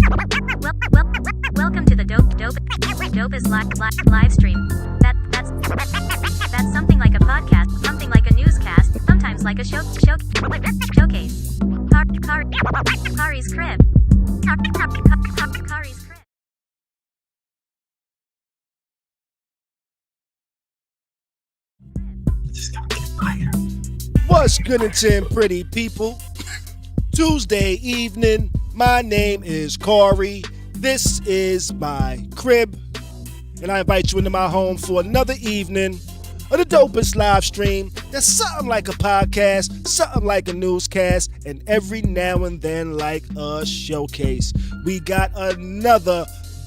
Welcome to the dopest live stream. That's something like a podcast, something like a newscast, sometimes like a showcase. Khary's crib. Khary's crib. What's good and 10 pretty people? Tuesday evening. My name is Khary. This is my crib. And I invite you into my home for another evening of the dopest live stream. That's something like a podcast, something like a newscast, and every now and then like a showcase. We got another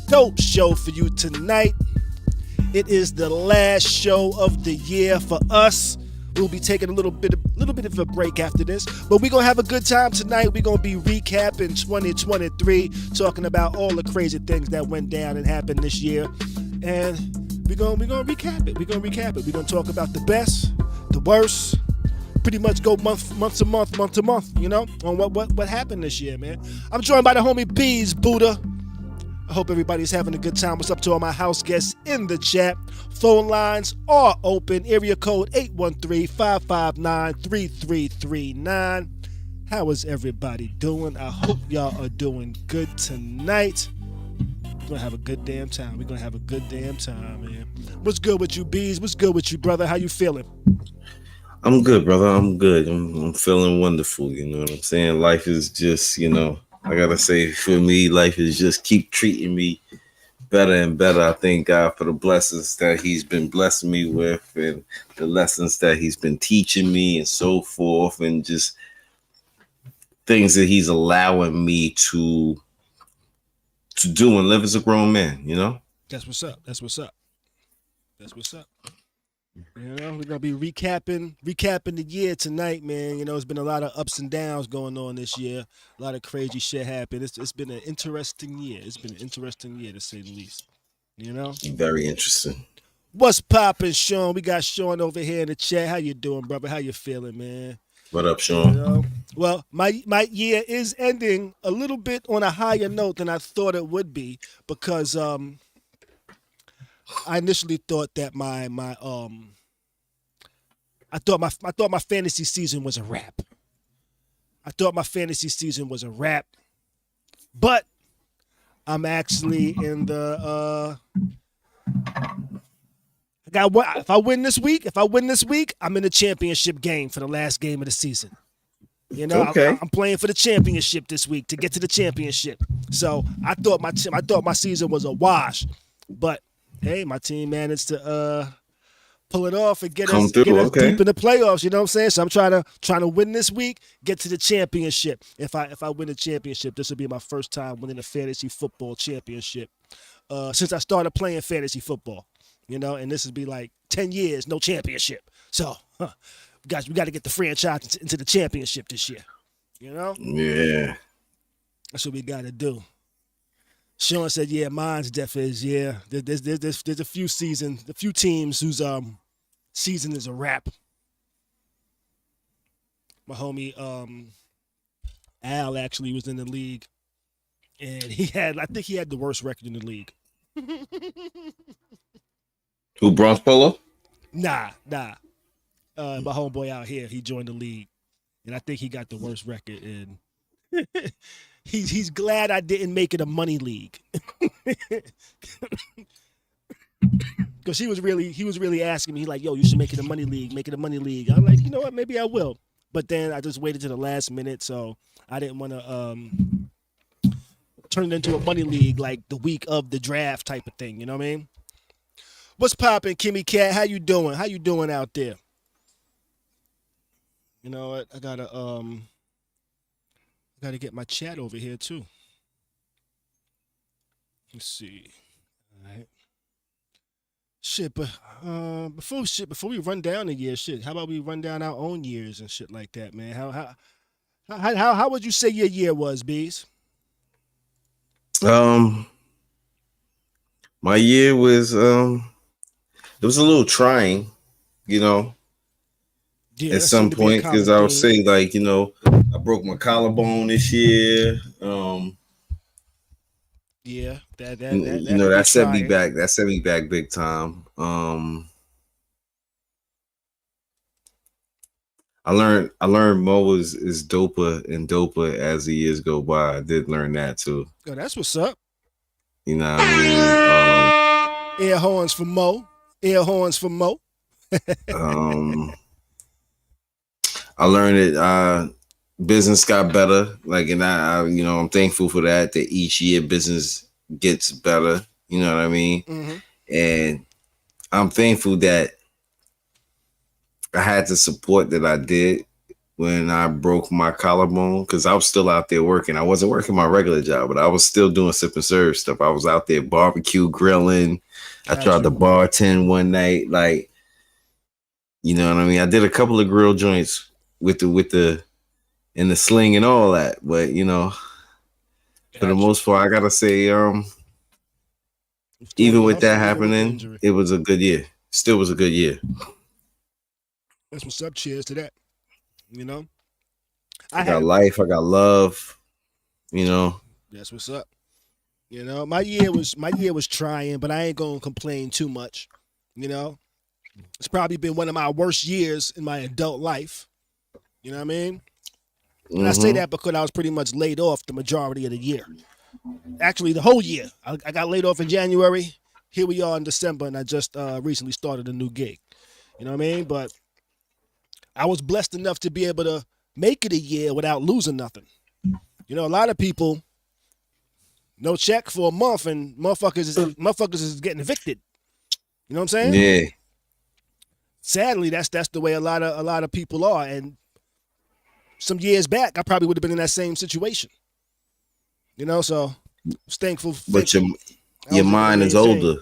dope show for you tonight. It is the last show of the year for us. We'll be taking a little bit of a break after this, but we're gonna have a good time tonight. We're gonna be recapping 2023, talking about all the crazy things that went down and happened this year, and we're gonna recap it. We're gonna talk about the best, the worst, pretty much go month to month, you know, on what happened this year, man. I'm joined by the homie Beez, Buddha. I hope everybody's having a good time. What's up to all my house guests in the chat? Phone lines are open. Area code 813-559-3339. How is everybody doing? I hope y'all are doing good tonight. We're going to have a good damn time. Man. What's good with you, Beez? What's good with you, brother? How you feeling? I'm good, brother. I'm good. I'm feeling wonderful. You know what I'm saying? Life is just, I gotta say, for me, life is just keep treating me better and better. I thank God for the blessings that He's been blessing me with, and the lessons that He's been teaching me, and so forth, and just things that He's allowing me to do and live as a grown man. You know. That's what's up. You know, we're gonna be recapping the year tonight, man. You know, it's been a lot of ups and downs going on this year. A lot of crazy shit happened. It's been an interesting year. It's been an interesting year to say the least. You know, very interesting. What's poppin', Sean? We got Sean over here in the chat. How you doing, brother? How you feeling, man? What up, Sean? You know? Well, my year is ending a little bit on a higher note than I thought it would be, because I initially thought that my fantasy season was a wrap. But I'm actually in the if I win this week, I'm in the championship game for the last game of the season. You know, okay. I'm playing for the championship this week to get to the championship. So I thought my season was a wash, but hey, my team managed to pull it off and get us deep in the playoffs. You know what I'm saying? So I'm trying to win this week, get to the championship. If I win the championship, this will be my first time winning a fantasy football championship since I started playing fantasy football. You know, and this would be like 10 years, no championship. So, we got to get the franchise into the championship this year. You know? Yeah. That's what we got to do. Sean said, "Yeah, mine's def is yeah." There's a few teams whose season is a wrap. My homie Al actually was in the league, and I think he had the worst record in the league. Who, Bronx Polo? Nah. My homeboy out here, he joined the league, and I think he got the worst record. And he's glad I didn't make it a money league, because he was really asking me, like, "Yo, you should make it a money league. Make it a money league." I'm like, you know what? Maybe I will. But then I just waited to the last minute, so I didn't want to turn it into a money league like the week of the draft type of thing. You know what I mean? What's poppin', Kimmy Cat? How you doing? How you doing out there? You know what? I gotta get my chat over here too. Let's see. All right. Shit, but before we run down the year, how about we run down our own years and shit like that, man? How would you say your year was, Beez? My year was it was a little trying, you know, at some point, because I would say, like, you know, I broke my collarbone this year. Yeah, that that that You that know, could be that set me trying. back. That set me back big time. I learned Mo is doper and doper as the years go by. I did learn that too. Oh, that's what's up. You know what I mean? Air horns for Mo. Air horns for Mo. Um, I learned it. Business got better. Like, and I'm thankful for that. That each year business gets better. You know what I mean? Mm-hmm. And I'm thankful that I had the support that I did when I broke my collarbone, because I was still out there working. I wasn't working my regular job, but I was still doing sip and serve stuff. I was out there barbecue grilling. I tried Gotcha. to bartend one night. Like, you know what I mean? I did a couple of grill joints with the and the sling and all that. But for the Gotcha. most part, I gotta say, Still even you with that hustle even with the happening, injury. it was a good year. Still was a good year. That's what's up. Cheers to that. You know, I I got have. life, I got love, you know. That's what's up. You know, my year was trying, but I ain't gonna complain too much. You know, it's probably been one of my worst years in my adult life. You know what I mean? And I say Mm-hmm. that because I was pretty much laid off the majority of the year. Actually, the whole year. I got laid off in January. Here we are in December, and I just recently started a new gig. You know what I mean? But I was blessed enough to be able to make it a year without losing nothing. You know, a lot of people no check for a month, and motherfuckers is getting evicted. You know what I'm saying? Yeah. Sadly, that's the way a lot of people are. And some years back, I probably would have been in that same situation. You know, so I was thankful. But Thankful I your was able to mind is maintain. older.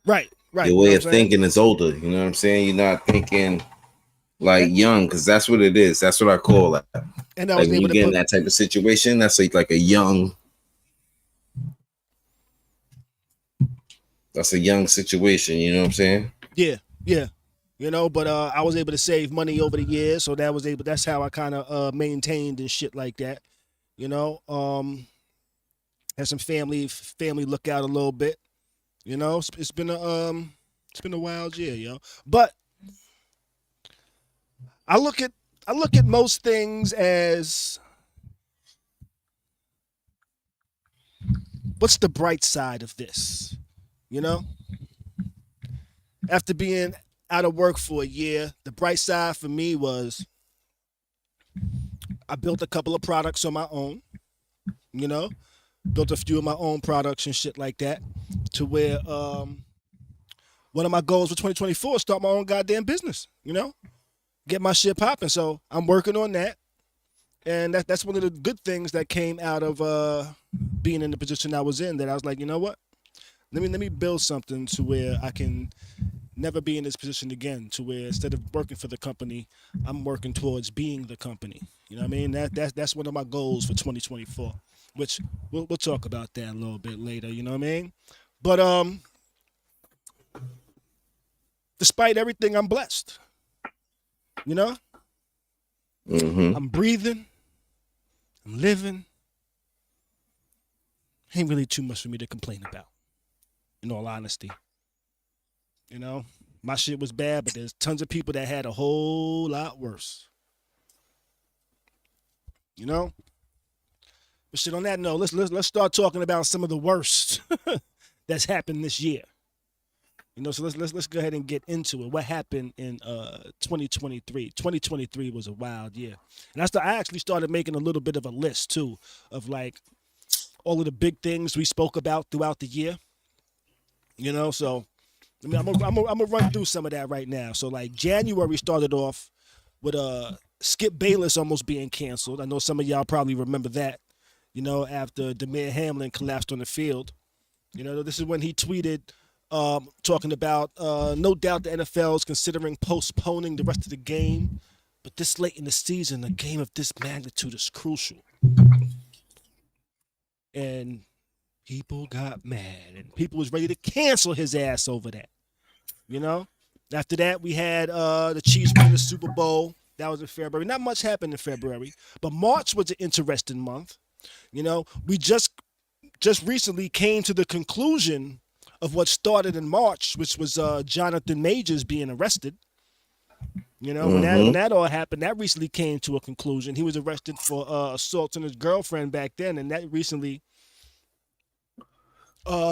Right, right. Your You know way what of I'm saying? thinking is older. You know what I'm saying? You're not thinking like young, because that's what it is. That's what I call that. And I Like was when able you to get in put that type of situation, that's like a young. That's a young situation. You know what I'm saying? yeah, yeah. You know, but I was able to save money over the years, so that's how I kind of maintained and shit like that. You know, had some family look out a little bit. You know, it's been a wild year, yo. But I look at I look at most things as what's the bright side of this? You know, after being out of work for a year, the bright side for me was I built a couple of products on my own. You know, built a few of my own products and shit like that, to where one of my goals for 2024 is start my own goddamn business. You know, get my shit popping. So I'm working on that, and that's one of the good things that came out of being in the position I was in. That I was like, you know what? Let me build something to where I can never be in this position again. To where instead of working for the company, I'm working towards being the company. You know what I mean? That's one of my goals for 2024, which we'll talk about that a little bit later. You know what I mean? But despite everything, I'm blessed. You know, Mm-hmm. I'm breathing, I'm living. Ain't really too much for me to complain about. In all honesty, you know, my shit was bad, but there's tons of people that had a whole lot worse. You know, but shit. On that note, let's start talking about some of the worst that's happened this year. You know, so let's go ahead and get into it. What happened in 2023? 2023 was a wild year, and I actually started making a little bit of a list too of like all of the big things we spoke about throughout the year. You know, so I mean, I'm gonna run through some of that right now. So like January started off with Skip Bayless almost being canceled. I know some of y'all probably remember that. You know, after Demir Hamlin collapsed on the field. You know, this is when he tweeted talking about no doubt the NFL is considering postponing the rest of the game, but this late in the season, a game of this magnitude is crucial. And people got mad, and people was ready to cancel his ass over that. You know. After that, we had the Chiefs winning the Super Bowl. That was in February. Not much happened in February, but March was an interesting month. You know, we just just recently came to the conclusion of what started in March, which was Jonathan Majors being arrested. You know, when that all happened, that recently came to a conclusion. He was arrested for assaulting his girlfriend back then, and that recently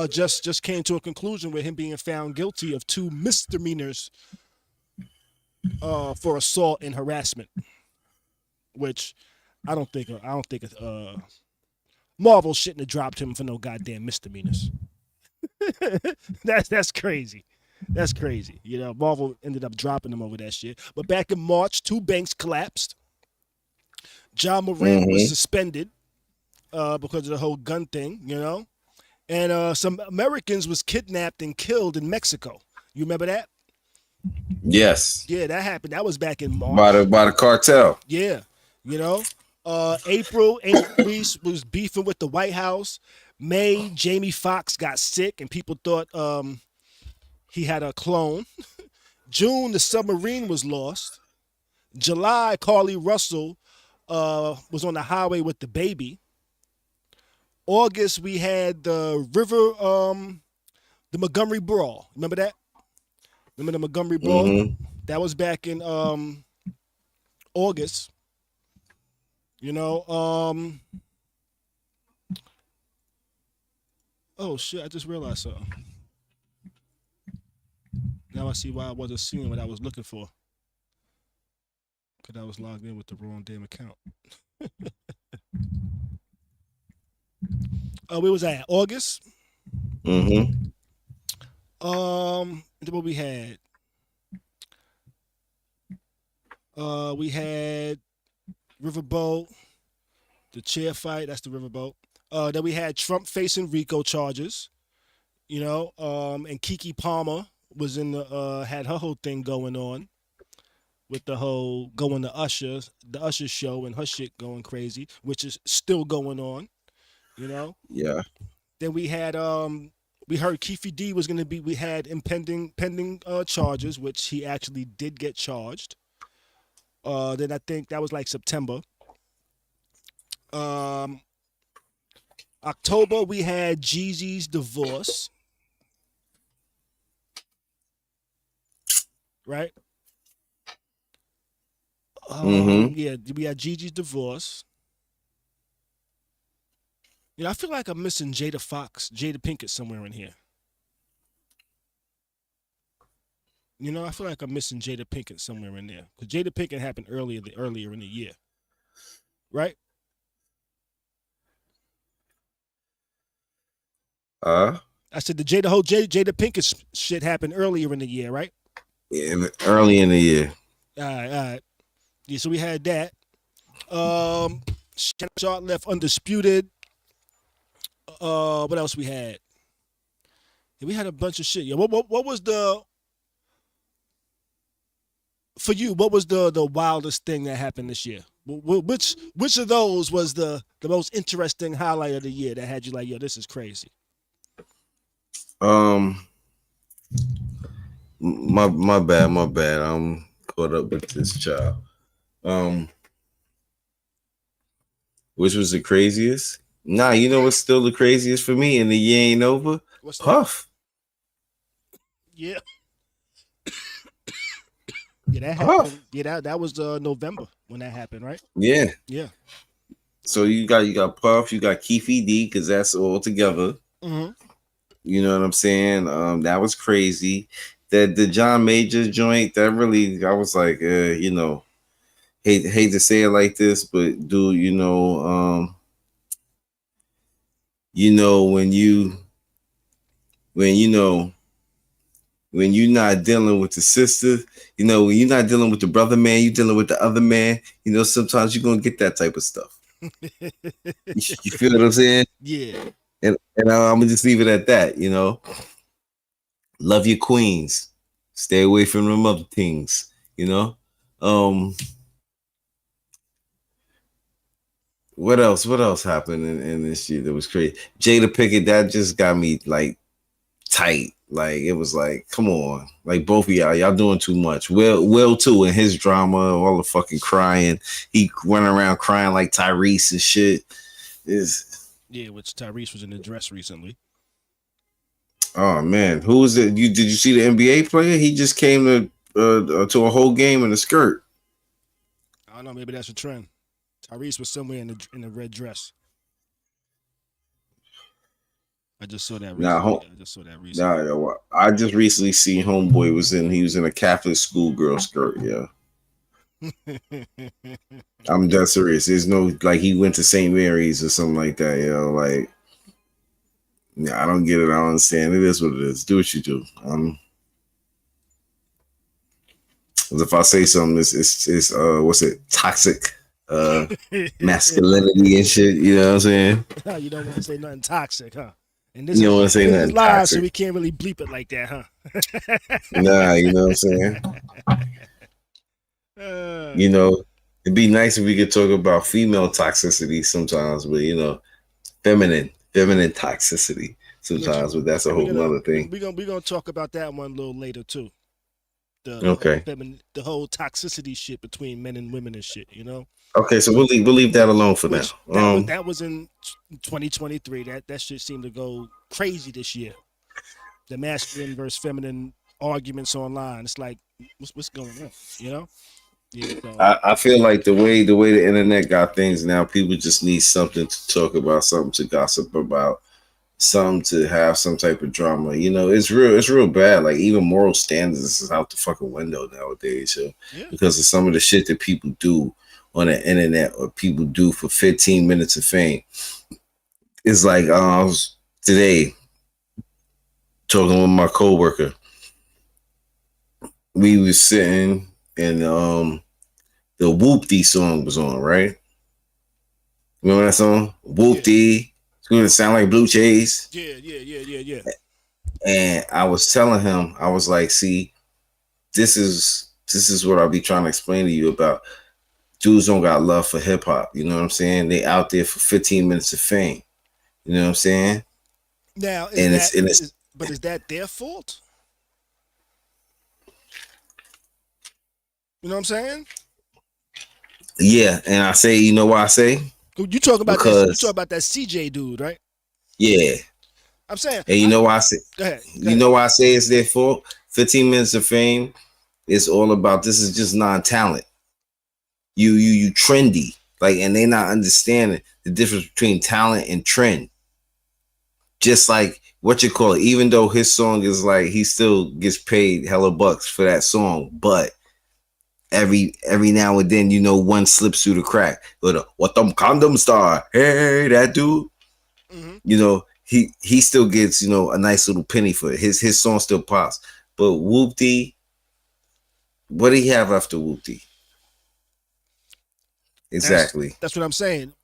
just came to a conclusion with him being found guilty of 2 misdemeanors for assault and harassment, which I don't think Marvel shouldn't have dropped him for no goddamn misdemeanors. That's crazy. That's crazy. You know, Marvel ended up dropping him over that shit. But back in March, 2 banks collapsed. John Morant was suspended because of the whole gun thing, you know. And some Americans was kidnapped and killed in Mexico. You remember that? Yes. Yeah, that happened. That was back in March. By the cartel. Yeah. You know. April, Reese was beefing with the White House. May, Jamie Foxx got sick and people thought he had a clone. June, the submarine was lost. July, Carly Russell was on the highway with the baby. August, we had the the Montgomery Brawl. Remember that? Remember the Montgomery Brawl? That was back in August. You know, oh shit, I just realized something. Now I see why I wasn't seeing what I was looking for. Because I was logged in with the wrong damn account. Where was that? August? What we had? We had Riverboat, the chair fight, that's the Riverboat. Then we had Trump facing RICO charges, you know, and Keke Palmer was in the had her whole thing going on with the whole going to the Usher show and her shit going crazy, which is still going on, you know. Yeah. Then we had we heard Keefe D was gonna be we had pending charges, which he actually did get charged. Then I think that was like September. October we had Jeezy's divorce. Right? Yeah, we had Gigi's divorce. You know, I feel like I'm missing Jada Pinkett somewhere in here. You know, I feel like I'm missing Jada Pinkett somewhere in there. Because Jada Pinkett happened earlier in the year. Right? I said the whole Jada Pinkett shit happened earlier in the year, right? Yeah, early in the year. All right. Yeah, so we had that. Shannon left undisputed. What else we had? Yeah, we had a bunch of shit. Yeah, what was for you? What was the wildest thing that happened this year? Which of those was the most interesting highlight of the year that had you like, yo, this is crazy? My bad. I'm caught up with this child. Which was the craziest? Nah, you know what's still the craziest for me, and the year ain't over? What's that? Puff. Yeah. Yeah, that happened. Yeah, that was November when that happened, right? Yeah. Yeah. So you got Puff, you got Keefe D, because that's all together. You know what I'm saying? That was crazy. That the John Majors joint, that really, I was like, you know, hate to say it like this, but dude, you know when you're not dealing with the sister, you know, when you're not dealing with the brother man, you're dealing with the other man, you know, sometimes you're gonna get that type of stuff. You feel what I'm saying? Yeah. And I'm gonna just leave it at that, you know. Love your queens. Stay away from them other things, you know. What else happened in this year that was crazy? Jada Pinkett, that just got me like tight. Like it was like, come on, like both of y'all doing too much. Will too in his drama, all the fucking crying. He went around crying like Tyrese and shit. Yeah, which Tyrese was in the dress recently. Oh man, who was it? Did you see the NBA player? He just came to a whole game in a skirt. I don't know. Maybe that's a trend. Tyrese was somewhere in the red dress. I just saw that recently. I just recently seen Homeboy he was in a Catholic schoolgirl skirt. Yeah, I'm dead serious. There's no like he went to St. Mary's or something like that. Like I don't get it. I don't understand. It is what it is. Do what you do. If I say something, it's what's it? Toxic masculinity and shit. You know what I'm saying? You don't want to say nothing toxic, huh? And this you don't want to say nothing live, toxic. so we can't really bleep it like that, huh? Nah, you know what I'm saying? It'd be nice if we could talk about female toxicity sometimes, but feminine toxicity sometimes, but that's a whole other thing. We're gonna talk about that one a little later too. The whole toxicity shit between men and women and shit, Okay, so we'll leave that alone for now. That was in 2023. That shit seemed to go crazy this year. The masculine versus feminine arguments online. It's like, what's going on? Yeah, so. I feel like the way the internet got things now, people just need something to talk about, something to gossip about, something to have some type of drama. It's real bad. Like even moral standards is out the fucking window nowadays, because of some of the shit that people do on the internet or people do for 15 minutes of fame. It's like I was today talking with my coworker. We was sitting and the Whoop-Dee song was on, right? Remember that song? Whoop-Dee. It's gonna sound like Blue Jays. Yeah. And I was telling him, I was like, see, this is what I'll be trying to explain to you about. Dudes don't got love for hip hop. You know what I'm saying? They out there for 15 minutes of fame. You know what I'm saying? Now, is that their fault? You know what I'm saying? Yeah, and I say, you know why I say? You talk about that CJ dude, right? Yeah. I'm saying. And you know why I say? Go ahead. You know why I say it's their fault? 15 minutes of fame. It's all about this is just non-talent. You trendy, like, and they not understanding the difference between talent and trend. Just like what you call it, even though his song is like he still gets paid hella bucks for that song, but every now and then one slips through the crack. What them condom star? Hey, that dude. Mm-hmm. He still gets a nice little penny for it. His song still pops. But Whoop-Dee, what do he have after Whoop-Dee? Exactly. That's what I'm saying.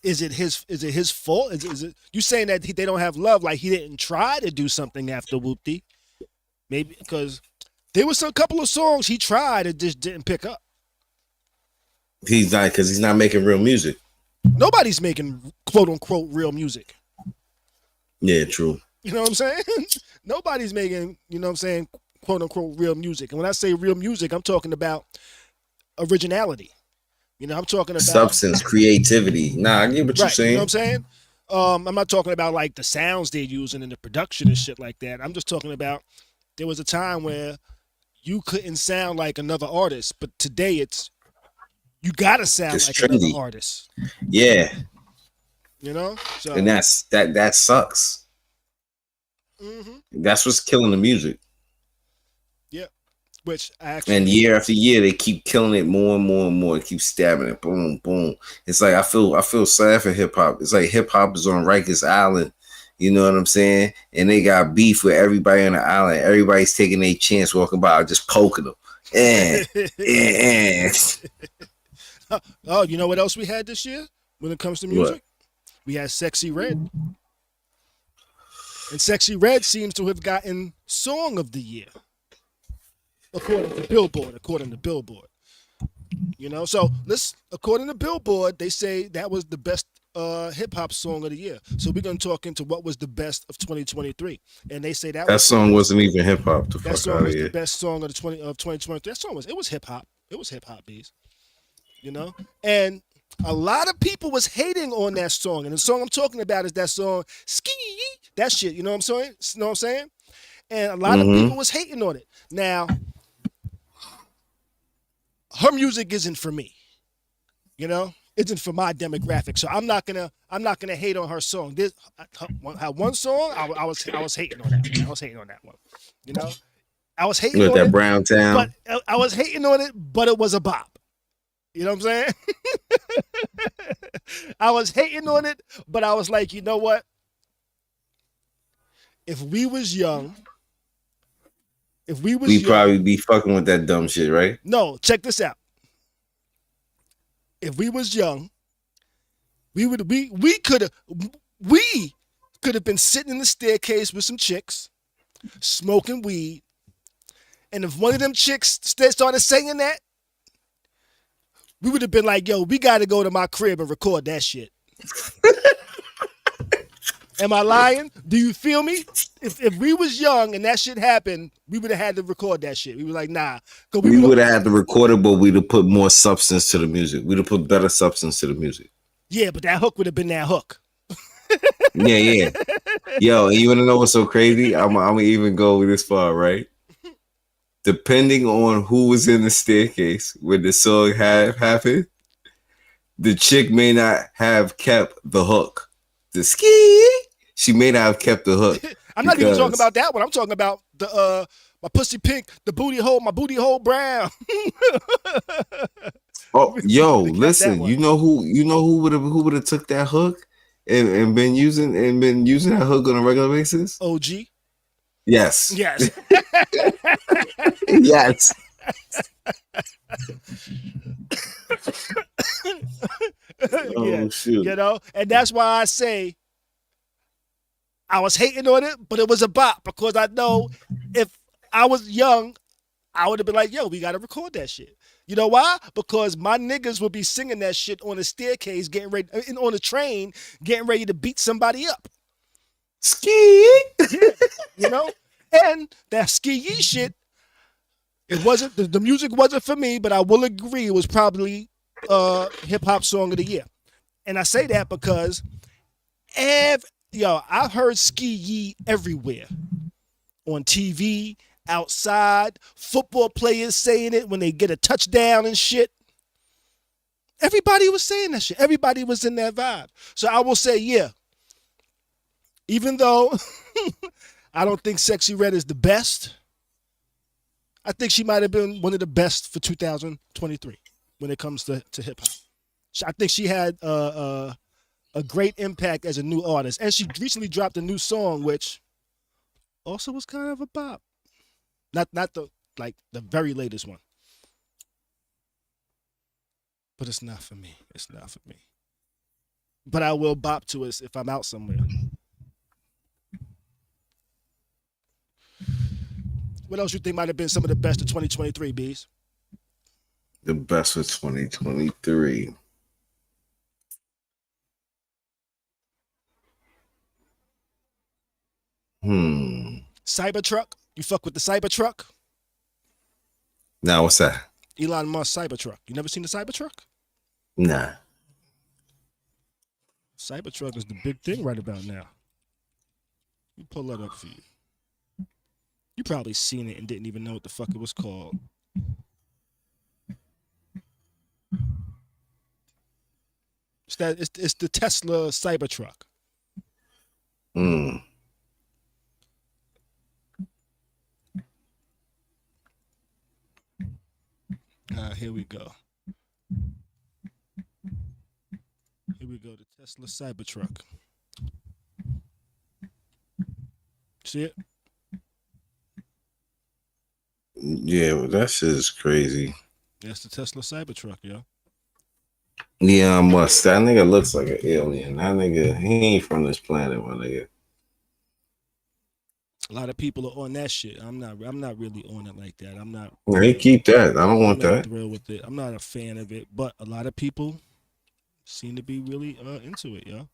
Is it his fault? Is it you saying that they don't have love? Like he didn't try to do something after Whoop-Dee? Maybe because there was a couple of songs he tried and just didn't pick up. He's not because he's not making real music. Nobody's making quote unquote real music. Yeah, true. You know what I'm saying? Nobody's making quote unquote real music. And when I say real music, I'm talking about originality. I'm talking about substance, creativity. Nah, I get what you're saying. You know what I'm saying? I'm not talking about like the sounds they're using in the production and shit like that. I'm just talking about there was a time where you couldn't sound like another artist, but today you gotta sound like trendy. Another artist. Yeah. So and that sucks. Mm-hmm. That's what's killing the music. Which and year after year they keep killing it more and more and more. They keep stabbing it, boom, boom. It's like I feel sad for hip hop. It's like hip hop is on Rikers Island. You know what I'm saying? And they got beef with everybody on the island. Everybody's taking their chance walking by, just poking them. Oh, you know what else we had this year when it comes to music? What? We had Sexy Red. And Sexy Red seems to have gotten Song of the Year. According to Billboard. So according to Billboard, they say that was the best hip hop song of the year. So we're gonna talk into what was the best of 2023, and they say that song wasn't even hip hop. That song was the best song of 2023. That song was hip hop. It was hip hop, Beez. And A lot of people was hating on that song, and the song I'm talking about is that song "Ski." That shit, you know what I'm saying? You know what I'm saying? And a lot of people was hating on it. Now, her music isn't for me. You know, isn't for my demographic. So I'm not gonna hate on her song. This one song I was hating on that one. I was hating on that one. You know, I was hating With on that it, Brown Town. but I was hating on it, but it was a bop. You know what I'm saying? I was hating on it, but I was like, you know what? If we was young, we probably be fucking with that dumb shit, right? No, check this out. If we was young, we could have been sitting in the staircase with some chicks, smoking weed, and if one of them chicks started saying that, we would have been like, yo, we got to go to my crib and record that shit. Am I lying? Do you feel me? If we was young and that shit happened, we would have had to record that shit. We were like, nah. We would have had to record it, but we'd have put more substance to the music. We'd have put better substance to the music. Yeah, but that hook would have been that hook. Yeah. Yo, and you want to know what's so crazy? I'm going to even go this far, right? Depending on who was in the staircase when the song happened, the chick may not have kept the hook. The ski, she may not have kept the hook. I'm not even talking about that one. I'm talking about the my pussy pink, the booty hole, my booty hole brown. Oh, yo, listen, you know who would have took that hook and been using that hook on a regular basis? OG. Yes. Yes. Yes. Yeah, shoot. You know, and that's why I say I was hating on it, but it was a bop because I know if I was young, I would have been like, yo, we got to record that shit. You know why? Because my niggas would be singing that shit on the staircase, getting ready, on the train, getting ready to beat somebody up. Ski. Yeah, you know? And that ski shit, it wasn't, the music wasn't for me, but I will agree it was probably hip hop song of the year. And I say that because I've heard ski everywhere. On TV, outside, football players saying it when they get a touchdown and shit. Everybody was saying that shit. Everybody was in that vibe. So I will say, yeah, even though I don't think Sexy Red is the best, I think she might have been one of the best for 2023 when it comes to hip hop. I think she had a great impact as a new artist, and she recently dropped a new song, which also was kind of a bop. Not the very latest one, but it's not for me. It's not for me. But I will bop to it if I'm out somewhere. What else you think might have been some of the best of 2023, Beez? The best of 2023. Cybertruck. You fuck with the Cybertruck? Now what's that? Elon Musk Cybertruck. You never seen the Cybertruck? Nah. Cybertruck is the big thing right about now. Let me pull that up for you. You probably seen it and didn't even know what the fuck it was called. It's the Tesla Cybertruck. Here we go. Here we go. The Tesla Cybertruck. See it? Yeah, well, that shit is crazy. That's the Tesla Cybertruck, yo. Yeah, Musk. That nigga looks like an alien. That nigga, he ain't from this planet, my nigga. A lot of people are on that shit. I'm not really on it like that. I'm not. Hey, keep that. I don't want that. Thrilled with it. I'm not a fan of it, but a lot of people seem to be really into it, yo.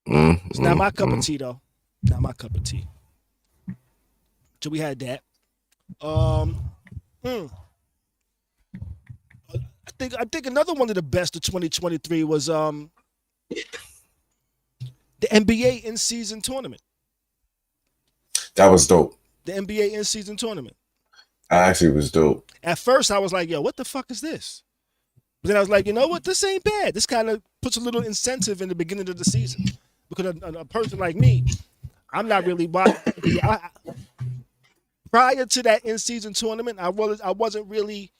It's not my cup of tea, though. Not my cup of tea. So we had that. I think another one of the best of 2023 was the NBA in season tournament. That was dope. The NBA in season tournament. I actually was dope. At first, I was like, "Yo, what the fuck is this?" But then I was like, "You know what? This ain't bad. This kind of puts a little incentive in the beginning of the season." Because a person like me, I'm not really watching. Prior to that in-season tournament, I wasn't really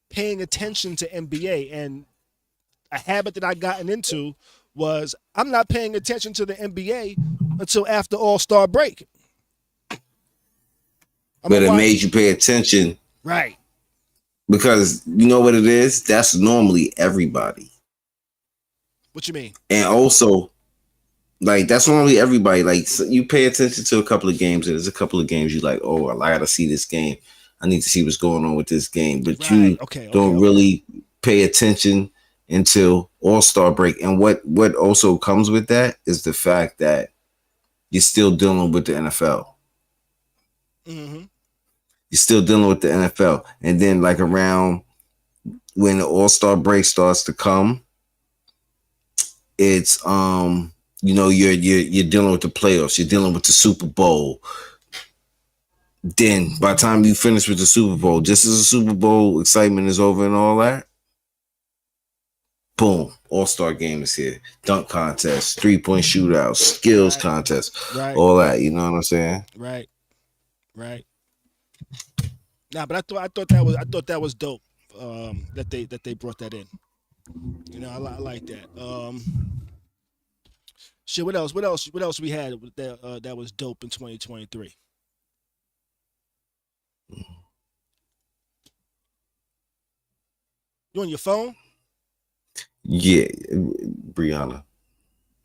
paying attention to NBA, and a habit that I gotten into was I'm not paying attention to the NBA until after All-Star break. But it made you pay attention. Right. Because you know what it is? That's normally everybody. What you mean? And also, like, that's normally everybody. Like, so you pay attention to a couple of games, and there's a couple of games you like, oh, I gotta see this game. I need to see what's going on with this game. But right. you don't okay. really pay attention until All-Star break. And what also comes with that is the fact that you're still dealing with the NFL. Mm-hmm. You're still dealing with the NFL. And then, like, around when the All-Star break starts to come, it's you know, you're dealing with the playoffs, you're dealing with the Super Bowl. Then by the time you finish with the Super Bowl, just as the Super Bowl excitement is over and all that, boom, All-Star game is here. Dunk contest, 3-point shootouts, skills contest, all that. You know what I'm saying? Right. Nah, but I thought that was dope. That they brought that in. You know, I like that. Shit. What else we had that was dope in 2023? You on your phone? Yeah, Brianna.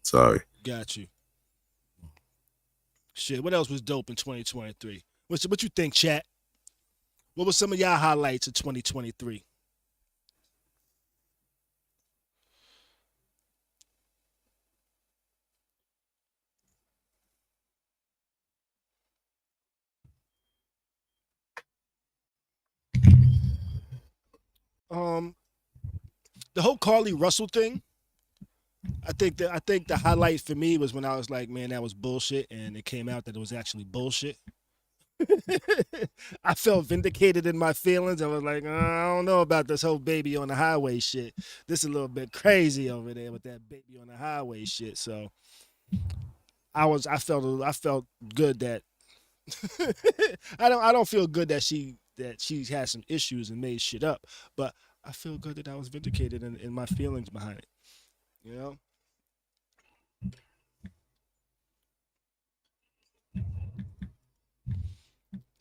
Sorry. Got you. Shit. What else was dope in 2023? What you think, chat? What were some of y'all highlights of 2023? The whole Carly Russell thing. I think the highlight for me was when I was like, man, that was bullshit, and it came out that it was actually bullshit. I felt vindicated in my feelings. I was like, I don't know about this whole baby on the highway shit. This is a little bit crazy over there with that baby on the highway shit. So I felt good that I don't feel good that she had some issues and made shit up, but I feel good that I was vindicated in my feelings behind it. You know?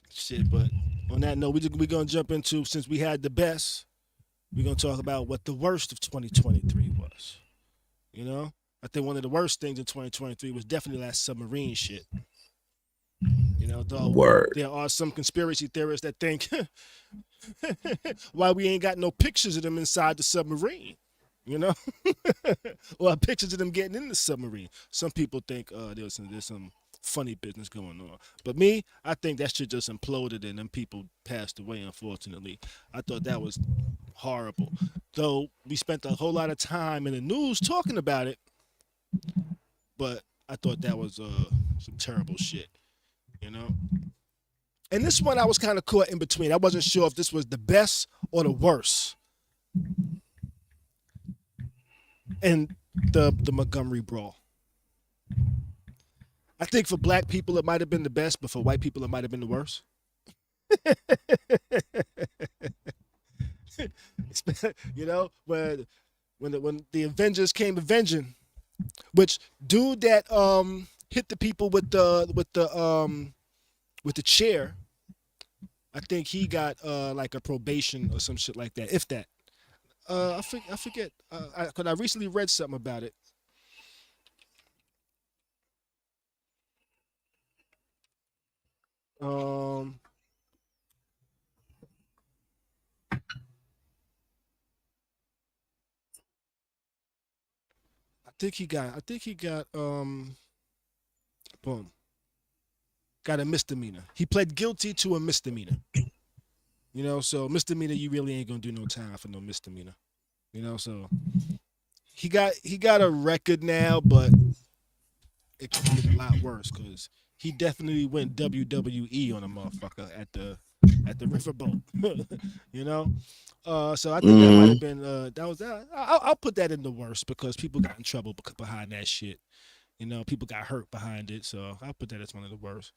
Shit, but on that note, we're going to jump into, since we had the best, we're going to talk about what the worst of 2023 was. You know? I think one of the worst things in 2023 was definitely that submarine shit. You know, though there are some conspiracy theorists that think why we ain't got no pictures of them inside the submarine. You know, or pictures of them getting in the submarine. Some people think there's some funny business going on, but me, I think that shit just imploded and them people passed away. Unfortunately, I thought that was horrible. Though we spent a whole lot of time in the news talking about it, but I thought that was some terrible shit. You know. And this one I was kind of caught in between. I wasn't sure if this was the best or the worst. And the Montgomery brawl. I think for black people it might have been the best, but for white people it might have been the worst. You know, when the Avengers came avenging, which dude that hit the people with the chair, I think he got like a probation or some shit like that, if that. I forget. Because I recently read something about it. I think he got boom. Got a misdemeanor. He pled guilty to a misdemeanor. You know, so misdemeanor, you really ain't gonna do no time for no misdemeanor. So he got a record now, but it could get a lot worse because he definitely went WWE on a motherfucker at the riverboat. you know, so I think that might have Mm-hmm. been that was that. I'll put that in the worst because people got in trouble behind that shit. People got hurt behind it, so I'll put that as one of the worst.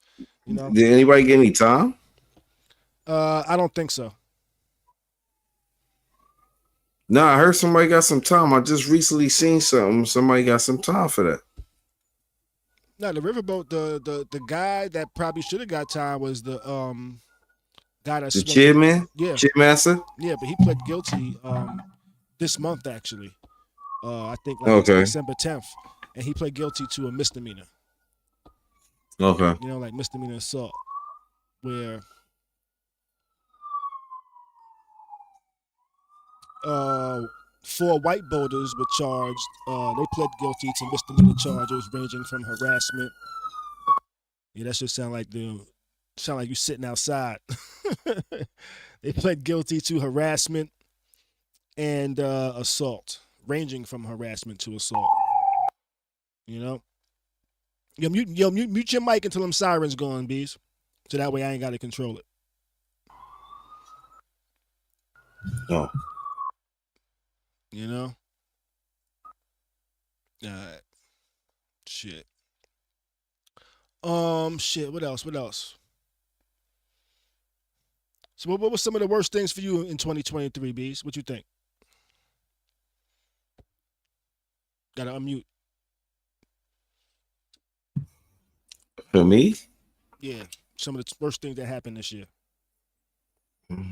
You know, Did anybody get any time? I don't think so. No, I heard somebody got some time. I just recently seen something. Somebody got some time for that. No, the riverboat. The guy that probably should have got time was the guy that The swung the. chairman, Yeah, chair master. yeah, but he pled guilty this month actually. I think like Okay. December 10th, and he pled guilty to a misdemeanor. Okay. Like misdemeanor assault, where uh, four white boaters were charged. They pled guilty to misdemeanor charges ranging from harassment. Yeah, that should sound like you sitting outside. They pled guilty to harassment and assault, ranging from harassment to assault. You know, mute your mic until them sirens going, Beez, so that way I ain't got to control it. Oh. You know, shit. Shit. What else? What else? So, what was some of the worst things for you in 2023, Beez? What you think? Gotta unmute. For me? Yeah, some of the worst things that happened this year. My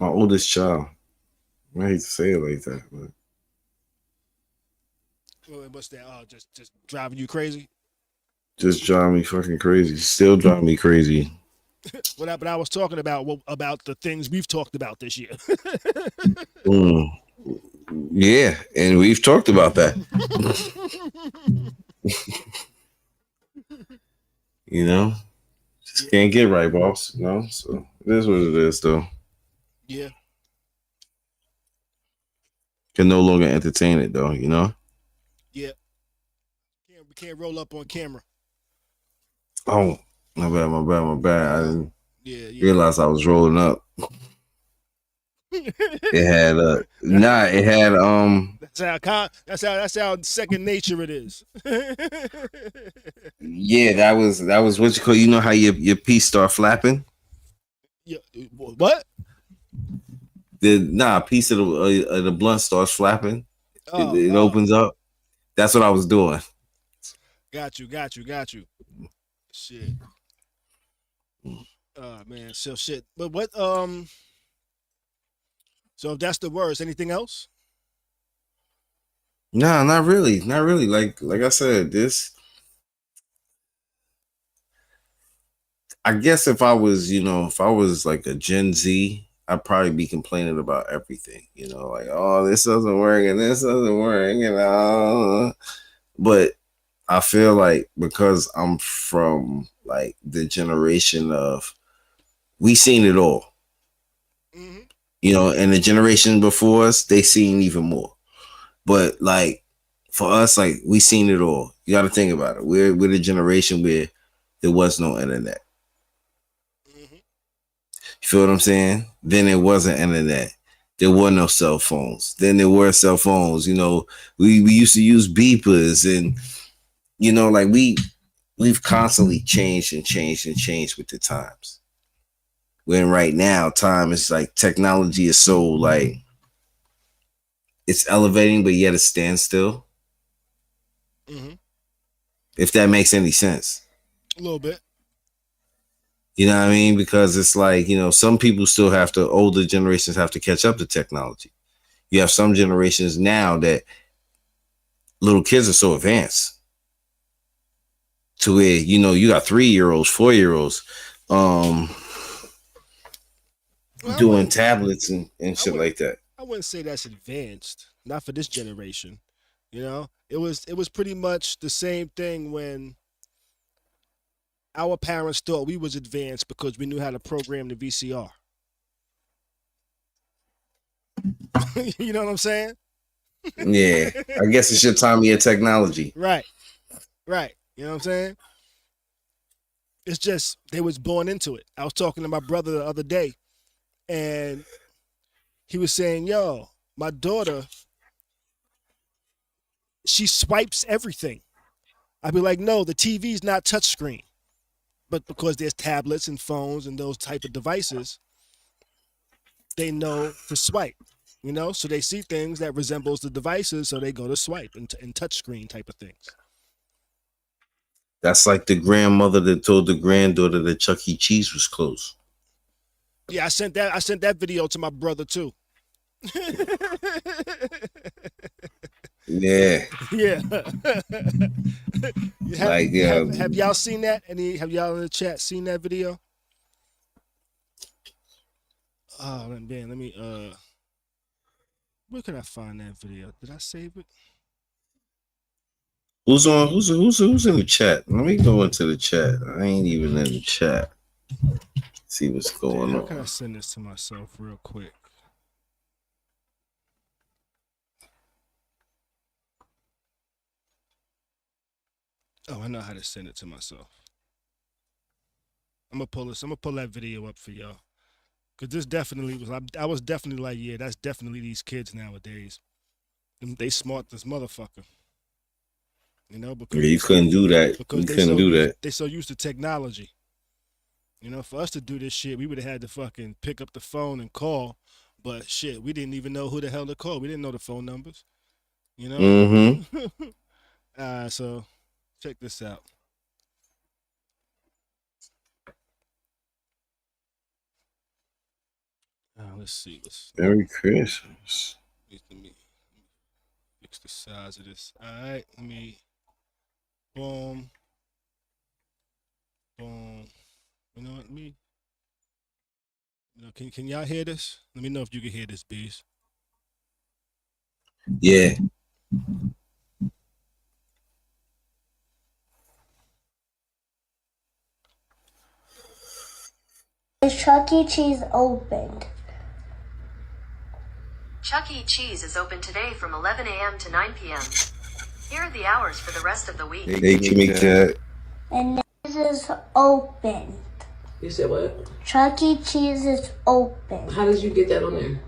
oldest child. I hate to say it like that, but What's that? Oh, just driving you crazy. just drive me fucking crazy. Still drive me crazy. But I was talking about about the things we've talked about this year. Mm. Yeah, and we've talked about that. Just can't get right, boss. So it is what it is, though. Yeah. Can no longer entertain it, though. Yeah. We can't roll up on camera. Oh, my bad. I didn't Yeah. realize I was rolling up. It had it had That's how second nature it is. yeah, that was what you call. You know how your piece start flapping. Yeah. What? A piece of the blunt starts flapping. It Oh. opens up. That's what I was doing. Got you. Shit. Man. So shit. But what? So if that's the worst, anything else? Nah, not really. Like I said, this. I guess if I was like a Gen Z, I'd probably be complaining about everything. Like, oh, this doesn't work and this doesn't work. But I feel like because I'm from like the generation of we seen it all. Mm-hmm. And the generation before us, they seen even more. But like for us, like we seen it all. You got to think about it. We're the generation where there was no internet. Mm-hmm. You feel what I'm saying? Then it wasn't internet. There were no cell phones. Then there were cell phones. We used to use beepers and like we've constantly changed and changed and changed with the times. When right now, time is like technology is so like it's elevating, but yet it stands still. Mm-hmm. If that makes any sense. A little bit. You know what I mean? Because it's like, some people still older generations have to catch up to technology. You have some generations now that little kids are so advanced to where, you got 3-year-olds, 4-year-olds, doing tablets and shit like that. I wouldn't say that's advanced. Not for this generation. It was pretty much the same thing when our parents thought we was advanced because we knew how to program the VCR. You know what I'm saying? Yeah, I guess it's your time of your technology. Right. You know what I'm saying? It's just they was born into it. I was talking to my brother the other day, and he was saying, "Yo, my daughter, she swipes everything." I'd be like, "No, the TV's not touchscreen." But because there's tablets and phones and those type of devices, they know to swipe. So they see things that resembles the devices, so they go to swipe and touchscreen type of things. That's like the grandmother that told the granddaughter that Chuck E. Cheese was closed. Yeah, I sent that video to my brother too. Yeah. Yeah. Like, yeah. Have y'all seen that? Have y'all in the chat seen that video? Oh man, let me where can I find that video? Did I save it? Who's in the chat? Let me go into the chat. I ain't even in the chat. See what's going How on. can I send this to myself real quick? Oh, I know how to send it to myself. I'm gonna pull that video up for y'all. Cause this definitely was. I was definitely like, yeah, that's definitely these kids nowadays. They smart this motherfucker. Because Yeah, you couldn't do that. You couldn't do that. They so used to technology. For us to do this shit, we would have had to fucking pick up the phone and call. But shit, we didn't even know who the hell to call. We didn't know the phone numbers. Mm-hmm. So check this out. Let's see. Merry Christmas. Let me fix the size of this. All right, let me. Boom. Boom. You know what? Can y'all hear this? Let me know if you can hear this, Beez. Yeah. Is Chuck E. Cheese opened? Chuck E. Cheese is open today from 11 a.m. to 9 p.m. Here are the hours for the rest of the week. Hey, Kimmy Cat. And this is open. You said what? Chuck E. Cheese is open. How did you get that on there?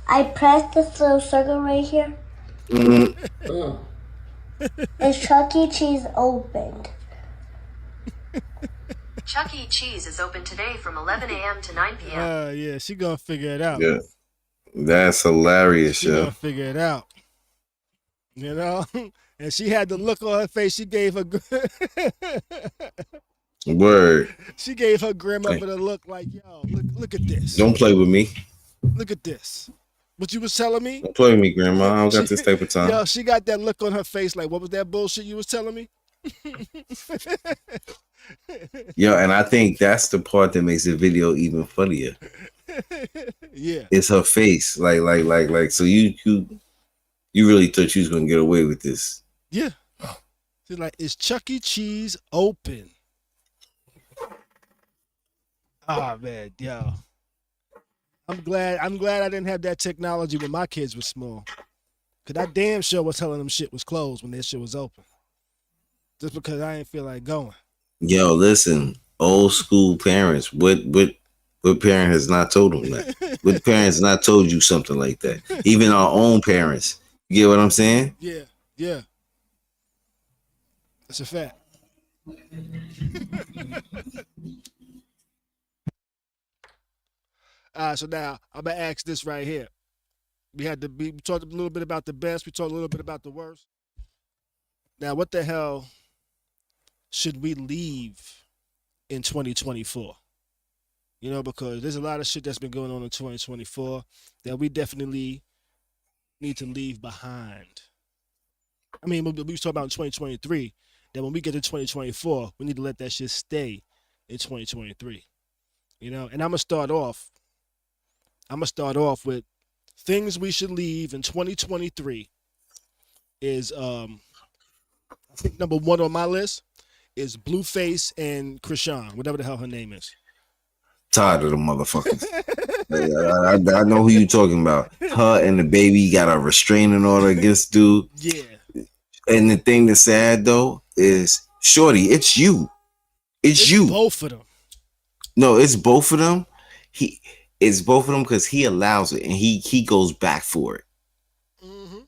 I pressed this little circle right here. Mm-hmm. Is Chuck E. Cheese opened? Chuck E. Cheese is open today from 11 a.m. to 9 p.m. Yeah, she gonna figure it out. Yeah. That's hilarious, She gonna figure it out. And she had the look on her face. She gave her word. She gave her grandmother the look like, yo, look at this. Don't play with me. Look at this. What you was telling me? Don't play with me, Grandma. I don't got this type of time. Yo, she got that look on her face like, what was that bullshit you was telling me? Yo, and I think that's the part that makes the video even funnier. Yeah. It's her face. Like, so you really thought you was gonna get away with this. Yeah. She's like, is Chuck E. Cheese open? Oh man, yo. I'm glad I didn't have that technology when my kids were small. Cause I damn sure was telling them shit was closed when their shit was open. Just because I ain't feel like going. Yo, listen, old school parents. What parent has not told them that? What parents not told you something like that? Even our own parents. You get what I'm saying? Yeah. That's a fact. So now I'm gonna ask this right here. We talked a little bit about the best. We talked a little bit about the worst. Now, what the hell should we leave in 2024? Because there's a lot of shit that's been going on in 2024 that we definitely need to leave behind. I mean, we was talking about in 2023. That when we get to 2024, we need to let that shit stay in 2023. And I'm gonna start off with things we should leave in 2023 is I think number one on my list is Blueface and Krishan, whatever the hell her name is. Tired of the motherfuckers. I know who you talking about. Her and the baby got a restraining order against dude. Yeah. And the thing that's sad though is, shorty, it's you. It's you. Both of them. No, it's both of them. It's both of them because he allows it and he goes back for it. Mm-hmm.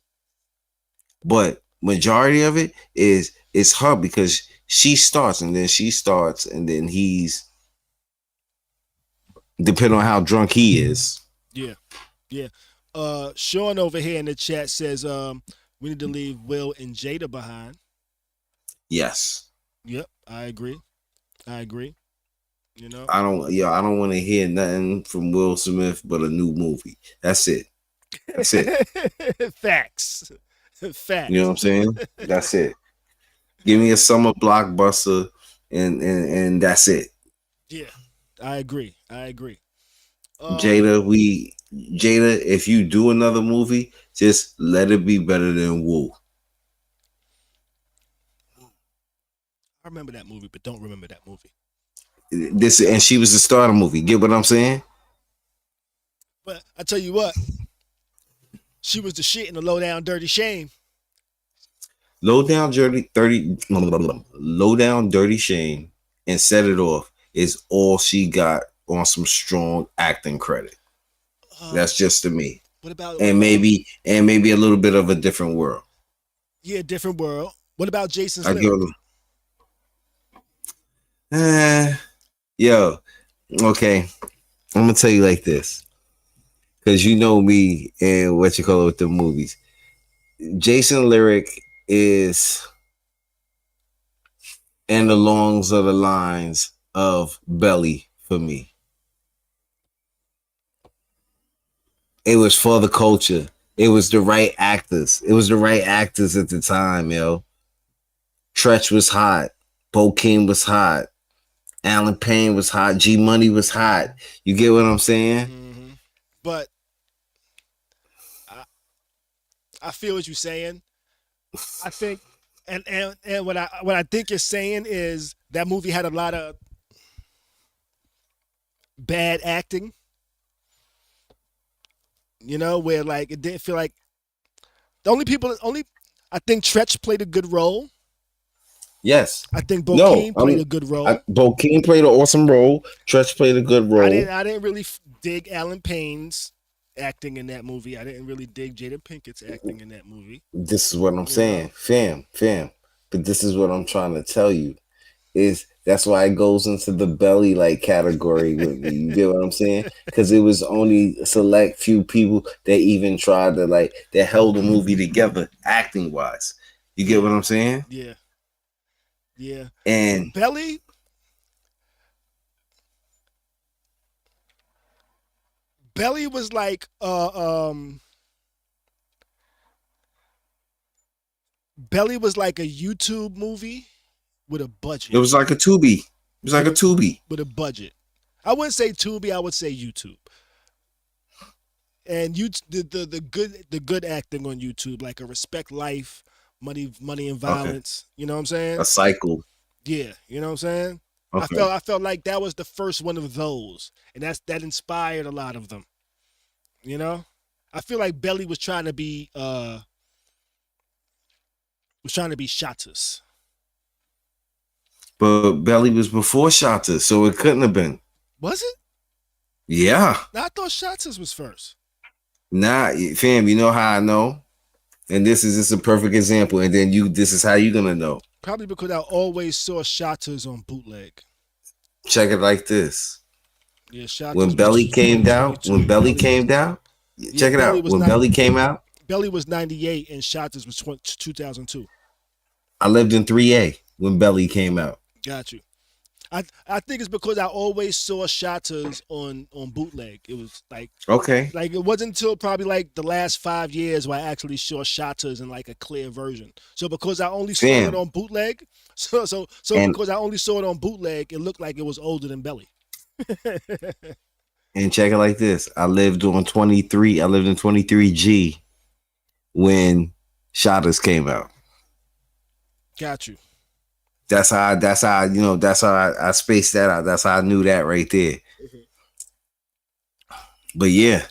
But majority of it is her because she starts and then he's, depending on how drunk he is. Yeah. Sean over here in the chat says we need to leave Will and Jada behind. Yes. Yep, I agree. You know, I don't want to hear nothing from Will Smith but a new movie. That's it. Facts. You know what I'm saying? That's it. Give me a summer blockbuster and that's it. Yeah, I agree. Jada, if you do another movie, just let it be better than Woo. I remember that movie, but don't remember that movie. And she was the star of the movie. Get what I'm saying? But I tell you what, she was the shit in the Low Down Dirty Shame. Low down dirty shame and Set It Off is all she got on some strong acting credit. That's just to me. What about maybe a little bit of A Different World. Yeah, Different World. What about Jason's I Lyric? Yo, okay. I'm gonna tell you like this, because you know me and what you call it with the movies. Jason Lyric is in the longs of the lines of Belly for me. It was for the culture. It was the right actors. It was the right actors at the time, yo. Tretch was hot. Bo King was hot. Alan Payne was hot. G Money was hot. You get what I'm saying? Mm-hmm. But I feel what you're saying. I think, and what I think you're saying is that movie had a lot of bad acting. You know, where like it didn't feel like I think Tretch played a good role. Yes. I think Bokeem played a good role. Bokeem played an awesome role. Tretch played a good role. I didn't really dig Alan Payne's acting in that movie. I didn't really dig Jada Pinkett's acting in that movie. This is what I'm saying. Fam. But this is what I'm trying to tell you. Is that's why it goes into the belly like category with me. You get what I'm saying? Because it was only a select few people that even tried to that held the movie together acting wise. You get what I'm saying? Yeah. And Belly was like Belly was like a YouTube movie with a budget. It was like a Tubi. With a budget. I wouldn't say Tubi, I would say YouTube. And the good acting on YouTube, like a Respect Life, Money and Violence. Okay. You know what I'm saying? A Cycle. Yeah, you know what I'm saying? Okay. I felt like that was the first one of those, and that inspired a lot of them. You know, I feel like Belly was trying to be Shotters. But Belly was before Shotters, so it couldn't have been. Was it? Yeah. I thought Shotters was first. Nah, fam, you know how I know? And this is just a perfect example. And then this is how you're gonna know. Probably because I always saw Shotters on bootleg. Check it like this. Yeah, Shotters. When Belly came out, check it out. When Belly came out, Belly was 98 and Shotters was 2002. I lived in 3A when Belly came out. Got you. I think it's because I always saw Shotters on bootleg. It was like it wasn't until probably like the last 5 years where I actually saw Shotters in like a clear version. So because I only saw it on bootleg, because I only saw it on bootleg, it looked like it was older than Belly. And check it like this: I lived in 23G when Shotters came out. Got you. That's how I spaced that out. That's how I knew that right there. But yeah,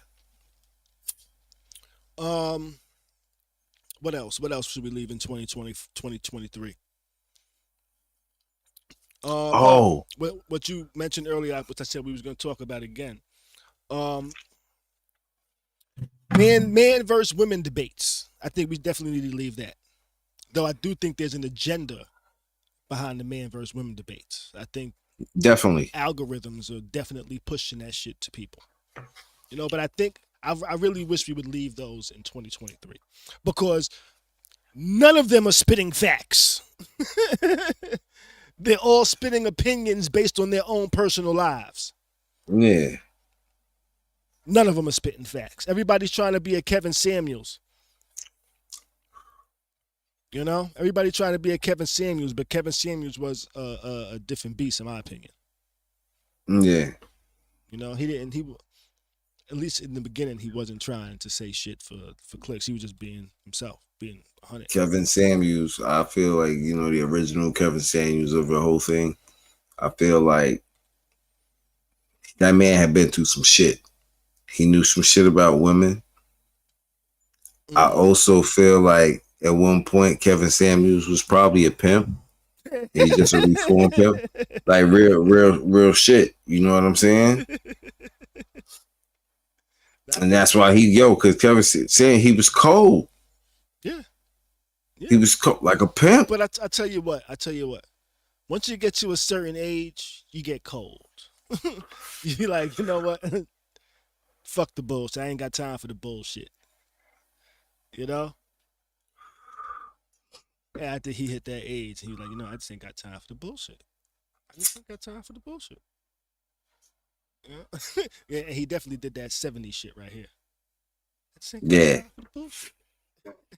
What else? What else should we leave in 2020, 2023? oh, What you mentioned earlier, which I said we was going to talk about again. Um, man versus women debates. I think we definitely need to leave that. Though I do think there's an agenda behind the man versus women debates. I think definitely. algorithms are definitely pushing that shit to people. But I think I really wish we would leave those in 2023 because none of them are spitting facts. They're all spitting opinions based on their own personal lives. Yeah. None of them are spitting facts. Everybody's trying to be a Kevin Samuels. Everybody trying to be a Kevin Samuels, but Kevin Samuels was a different beast, in my opinion. Yeah. He didn't. At least in the beginning, he wasn't trying to say shit for clicks. He was just being himself, being 100. Kevin Samuels, I feel like, the original Kevin Samuels of the whole thing, I feel like that man had been through some shit. He knew some shit about women. Mm-hmm. I also feel like at one point, Kevin Samuels was probably a pimp. He's just a reformed pimp. Like real shit. You know what I'm saying? And that's why because Kevin saying he was cold. Yeah. He was cold, like a pimp. But I tell you what. Once you get to a certain age, you get cold. You like, you know what? Fuck the bullshit. I ain't got time for the bullshit. After he hit that age, he was like, I just ain't got time for the bullshit. Yeah, and he definitely did that 70s shit right here. Yeah.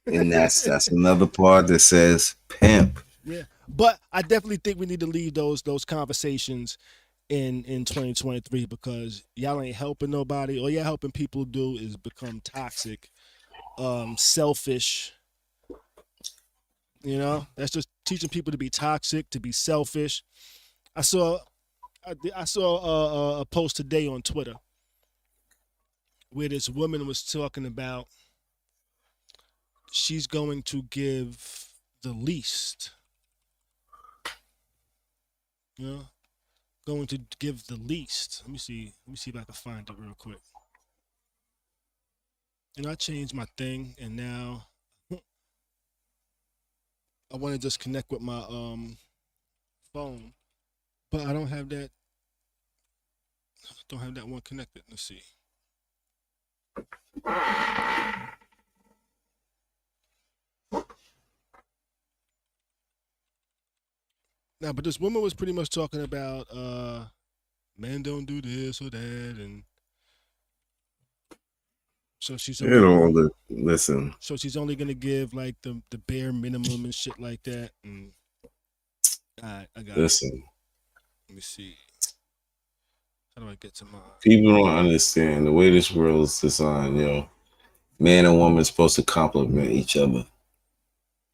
And that's another part that says pimp. Yeah. But I definitely think we need to leave those conversations in 2023 because y'all ain't helping nobody. All y'all helping people do is become toxic, selfish. That's just teaching people to be toxic, to be selfish. I saw a post today on Twitter where this woman was talking about she's going to give the least. Going to give the least. Let me see if I can find it real quick. I changed my thing and now I want to just connect with my phone, but I don't have that one connected. Let's see. Now, but this woman was pretty much talking about men don't do this or that, and so she's only, listen. So she's only gonna give like the bare minimum and shit like that. And I got listen. It. Let me see. How do I get to mine? People don't understand the way this world is designed. Man and woman are supposed to complement each other.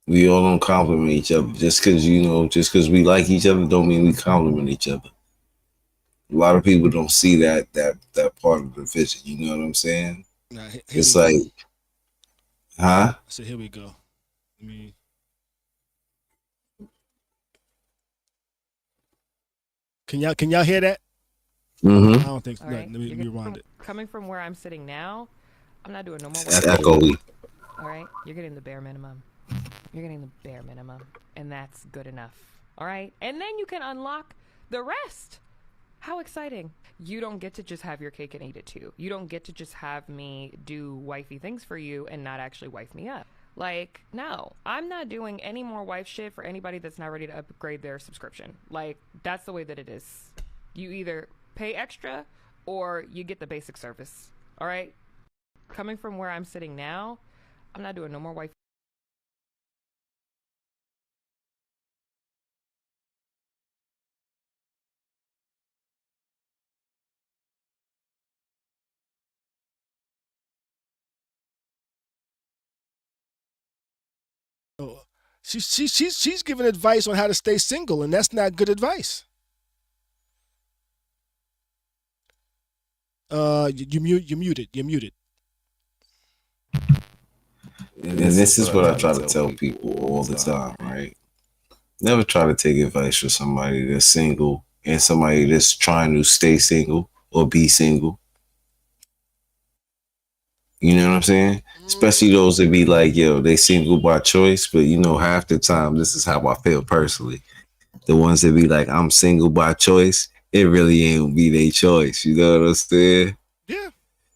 We all don't compliment each other. Just because we like each other don't mean we compliment each other. A lot of people don't see that part of the vision. You know what I'm saying? Nah, it's like, huh? I said, here we go. Can y'all hear that? Mm-hmm. I don't think so. Right. Let me rewind it. Coming from where I'm sitting now, I'm not doing no more work. That's echoey. All right, you're getting the bare minimum. And that's good enough. All right, and then you can unlock the rest. How exciting. You don't get to just have your cake and eat it too. You don't get to just have me do wifey things for you and not actually wife me up. Like, no, I'm not doing any more wife shit for anybody that's not ready to upgrade their subscription. Like, that's the way that it is. You either pay extra or you get the basic service. All right? Coming from where I'm sitting now, I'm not doing no more wife. Oh, she's giving advice on how to stay single, and that's not good advice. You muted. You muted. And this is what I try to tell people all the time, right? Never try to take advice from somebody that's single and somebody that's trying to stay single or be single. You know what I'm saying? Especially those that be like, yo, they single by choice, but you know, half the time, this is how I feel personally. The ones that be like, I'm single by choice, it really ain't be their choice. You know what I'm saying? Yeah.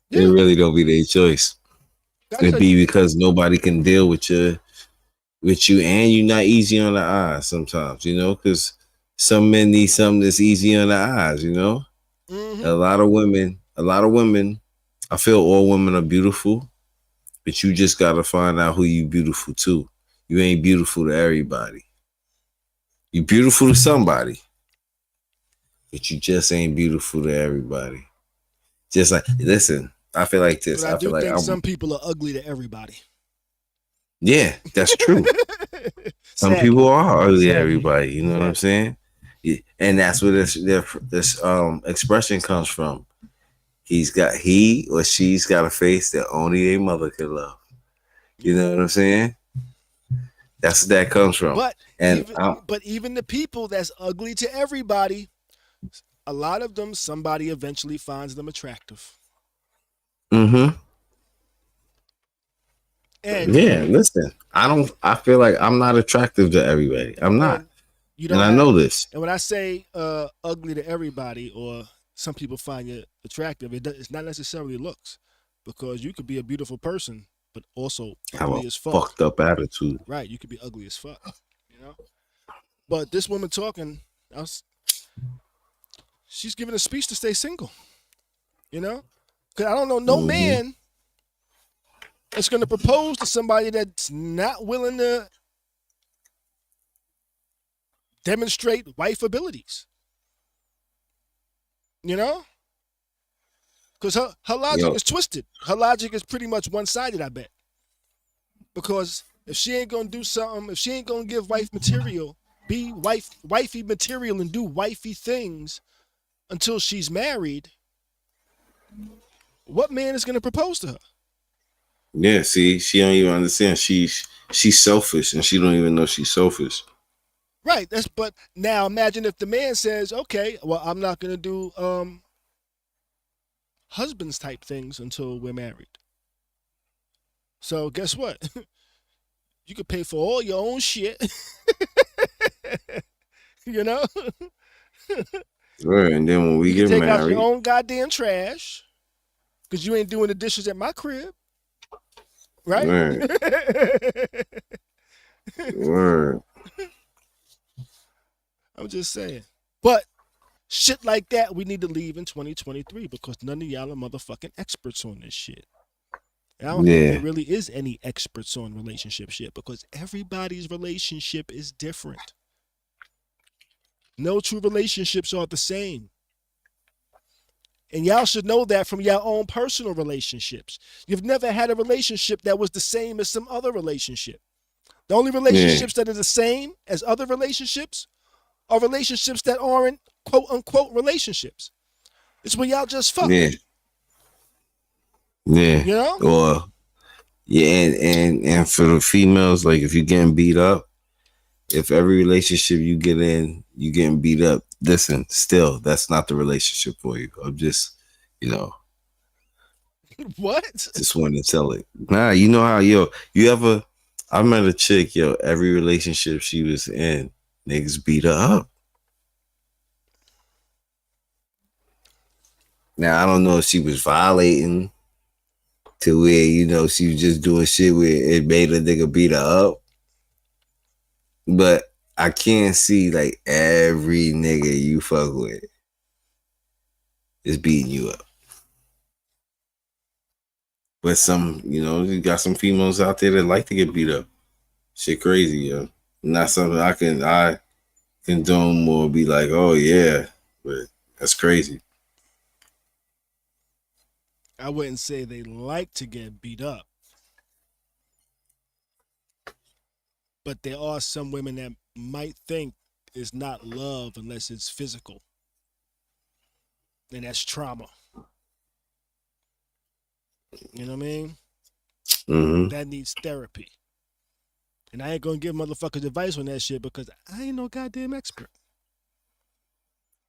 It really don't be their choice. It be because nobody can deal with you, and you're not easy on the eyes sometimes, you know, because some men need something that's easy on the eyes, you know. A lot of women, I feel all women are beautiful, but you just gotta find out who you beautiful to. You ain't beautiful to everybody. You beautiful to somebody, but you just ain't beautiful to everybody. Just like, listen, I feel like this. But I feel do like think some people are ugly to everybody. Yeah, that's true. Some Sadly. people are ugly to everybody. You know what I'm saying? Yeah, and that's where this expression comes from. He or she's got a face that only a mother could love. You know what I'm saying? That's where that comes from. But And even the people that's ugly to everybody, a lot of them, somebody eventually finds them attractive. And yeah, listen, I feel like I'm not attractive to everybody. I'm not. And I know this. And when I say ugly to everybody, or some people find you attractive, it's not necessarily looks, because you could be a beautiful person, but also ugly as fuck. Fucked up attitude. Right, you could be ugly as fuck. You know. But this woman talking, she's giving a speech to stay single. You know, because I don't know no man that's going to propose to somebody that's not willing to demonstrate wife abilities. You know? Because her logic is twisted. Her logic is pretty much one-sided, I bet. Because if she ain't going to do something, if she ain't going to give wife material, be wifey material and do wifey things until she's married, what man is going to propose to her? Yeah, see, she don't even understand. She's selfish, and she don't even know she's selfish. Right. But now imagine if the man says, "Okay, well, I'm not gonna do husbands type things until we're married." So guess what? You could pay for all your own shit. You know. Right, and then when we get take married, out your own goddamn trash, because you ain't doing the dishes at my crib. Right? Word. I'm just saying. But shit like that we need to leave in 2023, because none of y'all are motherfucking experts on this shit. And I don't think there really is any experts on relationship shit, because everybody's relationship is different. No two relationships are the same. And y'all should know that from your own personal relationships. You've never had a relationship that was the same as some other relationship. The only relationships that are the same as other relationships are relationships that aren't quote unquote relationships. It's when y'all just fuck. Yeah. You know? Or and for the females, like if you're getting beat up, if every relationship you get in, you getting beat up, listen, still, that's not the relationship for you. I'm just, What? Just wanted to tell it. Nah, you know how, I met a chick, every relationship she was in, niggas beat her up. Now, I don't know if she was violating to where, she was just doing shit where it made a nigga beat her up. But I can't see like every nigga you fuck with is beating you up. But some, you got some females out there that like to get beat up. Shit crazy, yo. Not something I can condone or be like, oh yeah, but that's crazy. I wouldn't say they like to get beat up. But there are some women that might think it's not love unless it's physical. And that's trauma. You know what I mean? Mm-hmm. That needs therapy. And I ain't gonna give motherfuckers advice on that shit because I ain't no goddamn expert.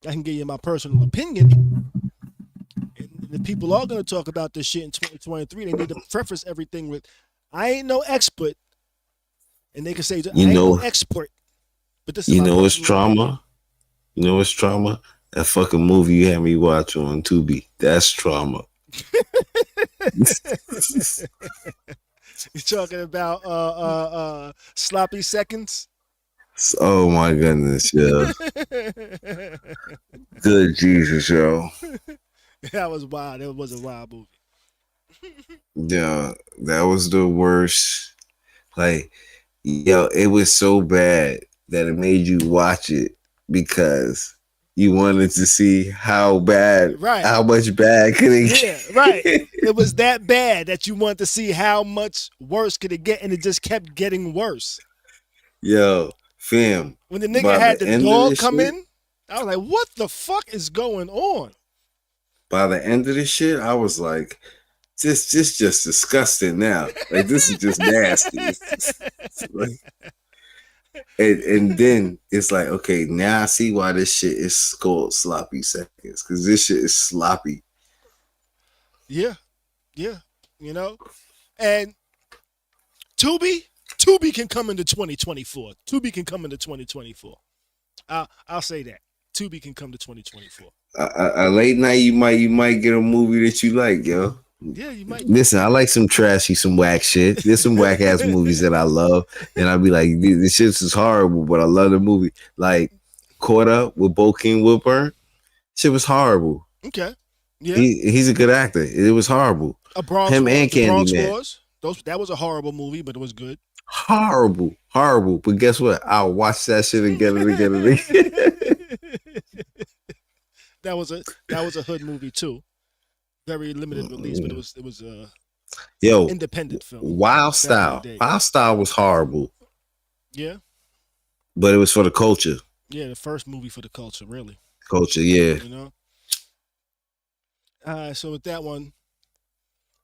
I can give you my personal opinion. And the people are gonna talk about this shit in 2023. They need to preface everything with, "I ain't no expert," and they can say, You "I ain't no know, expert," but this is you my know it's personal opinion. trauma. You know it's trauma. That fucking movie you had me watch on Tubi. That's trauma. You talking about sloppy seconds? Oh my goodness, yeah. Good Jesus, yo. That was wild. That was a wild movie. Yeah, that was the worst. Like, yo, it was so bad that it made you watch it because you wanted to see Right. how much bad could it Yeah, right. get. It was that bad that you wanted to see how much worse could it get, and it just kept getting worse. Yo, fam, When the nigga by had the the end of dog this come shit, in, I was like, "What the fuck is going on?" by the end of this shit, I was like, this just disgusting now. Like, this is just nasty. It's like, and then it's like, okay, now I see why this shit is called sloppy seconds, because this shit is sloppy. Yeah, yeah, you know. And Tubi can come into 2024. Tubi can come into 2024. I'll say that. Tubi can come to 2024. A late night, you might get a movie that you like, yo. Yeah, you might. Listen, I like some trashy, some whack shit. There's some whack ass movies that I love, and I'll be like, this shit is horrible, but I love the movie. Like Caught Up with Bo King Woodburn, shit was horrible. Okay. Yeah. He's a good actor. It was horrible. A Bronx Him Wars. and The Bronx Candyman, Wars. That was a horrible movie, but it was good. horrible, horrible. But guess what? I'll watch that shit again and again and again. That was a hood movie too. Very limited release, but it was Yo, independent film. Wild Back in the Style. day. Wild Style was horrible, Yeah. but it was for the culture. Yeah, the first movie for the culture, really. Culture, yeah. You know. All right, so with that one,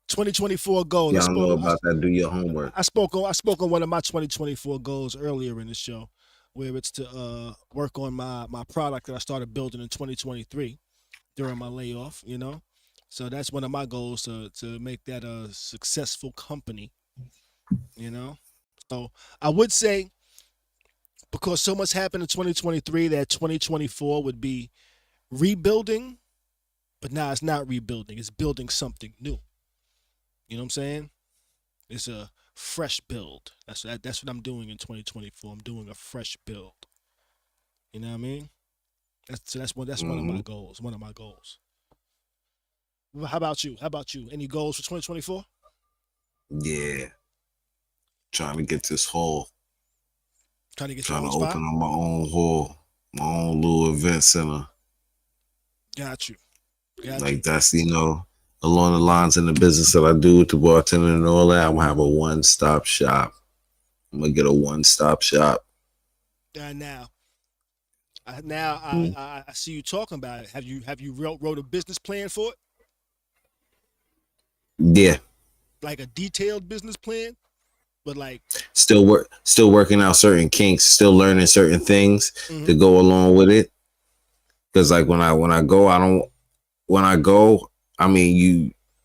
2024 goals. Y'all know about that. Do your homework. I spoke on one of my 2024 goals earlier in the show, where it's to work on my product that I started building in 2023 during my layoff. You know, so that's one of my goals to make that a successful company. You know, so I would say, because so much happened in 2023, that 2024 would be rebuilding, but now it's not rebuilding. It's building something new. You know what I'm saying? It's a fresh build. That's what I'm doing in 2024. I'm doing a fresh build. You know what I mean? That's one of my goals. One of my goals. Well, how about you? Any goals for 2024? Yeah. Trying to get this hall. Trying to get Trying your to own open spot? up my own hall, my own little event center. Got you. Like that's, along the lines in the business that I do with the bartending and all that. I'm gonna have a one-stop shop. I'm gonna get a one-stop shop. Now I see you talking about it. Have you wrote a business plan for it? Yeah. Like a detailed business plan? But like Still working out certain kinks, still learning certain things to go along with it. Because like when I go, I mean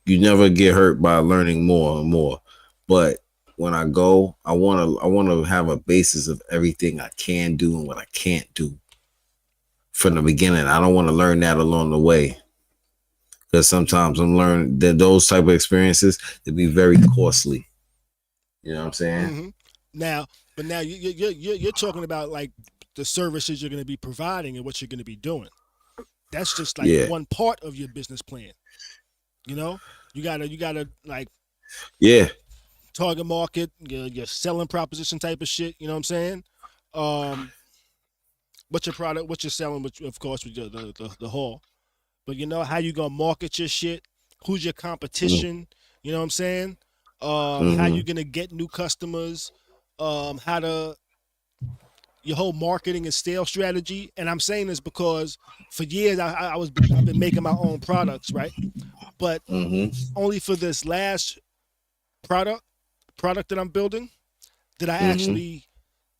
you never get hurt by learning more and more. But when I go, I wanna have a basis of everything I can do and what I can't do from the beginning. I don't want to learn that along the way. Because sometimes I'm learning that those type of experiences to be very costly. You know what I'm saying? Mm-hmm. Now you're talking about like the services you're going to be providing and what you're going to be doing. That's just like one part of your business plan. You know, you gotta like target market, your selling proposition type of shit. You know what I'm saying? What's your product? What you're selling? Which of course with the hall. But you know how you gonna market your shit? Who's your competition? You know what I'm saying? How you gonna get new customers? How to your whole marketing and sales strategy. And I'm saying this because for years I've been making my own products, right? But only for this last product that I'm building did I actually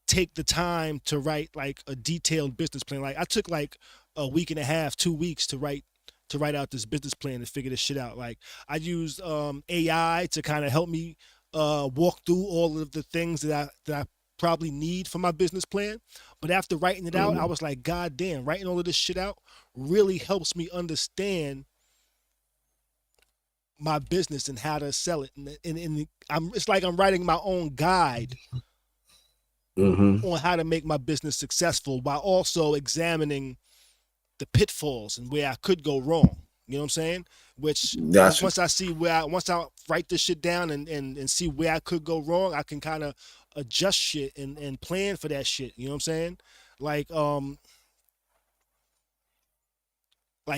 take the time to write like a detailed business plan. Like I took like a week and a half, 2 weeks to write out this business plan and figure this shit out. Like I used AI to kind of help me walk through all of the things that I probably need for my business plan. But after writing it out, I was like, God damn, writing all of this shit out really helps me understand my business and how to sell it. And it's like I'm writing my own guide on how to make my business successful while also examining the pitfalls and where I could go wrong. You know what I'm saying? Which once I write this shit down and see where I could go wrong, I can kind of adjust shit and plan for that shit. You know what I'm saying? Like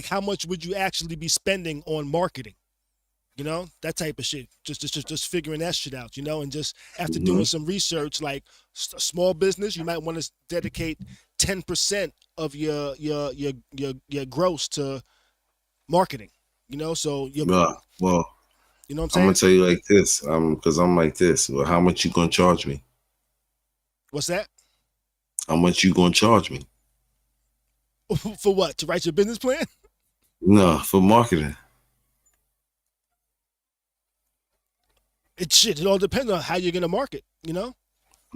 how much would you actually be spending on marketing? You know, that type of shit. Just figuring that shit out, you know, and just after doing some research, like a small business, you might want to dedicate 10% of your gross to marketing, you know, so you well, you know what I'm saying? I'm gonna tell you like this, because I'm like this. Well, how much you gonna charge me? What's that? How much you gonna charge me? For what? To write your business plan? No, for marketing. It all depends on how you're gonna market, you know.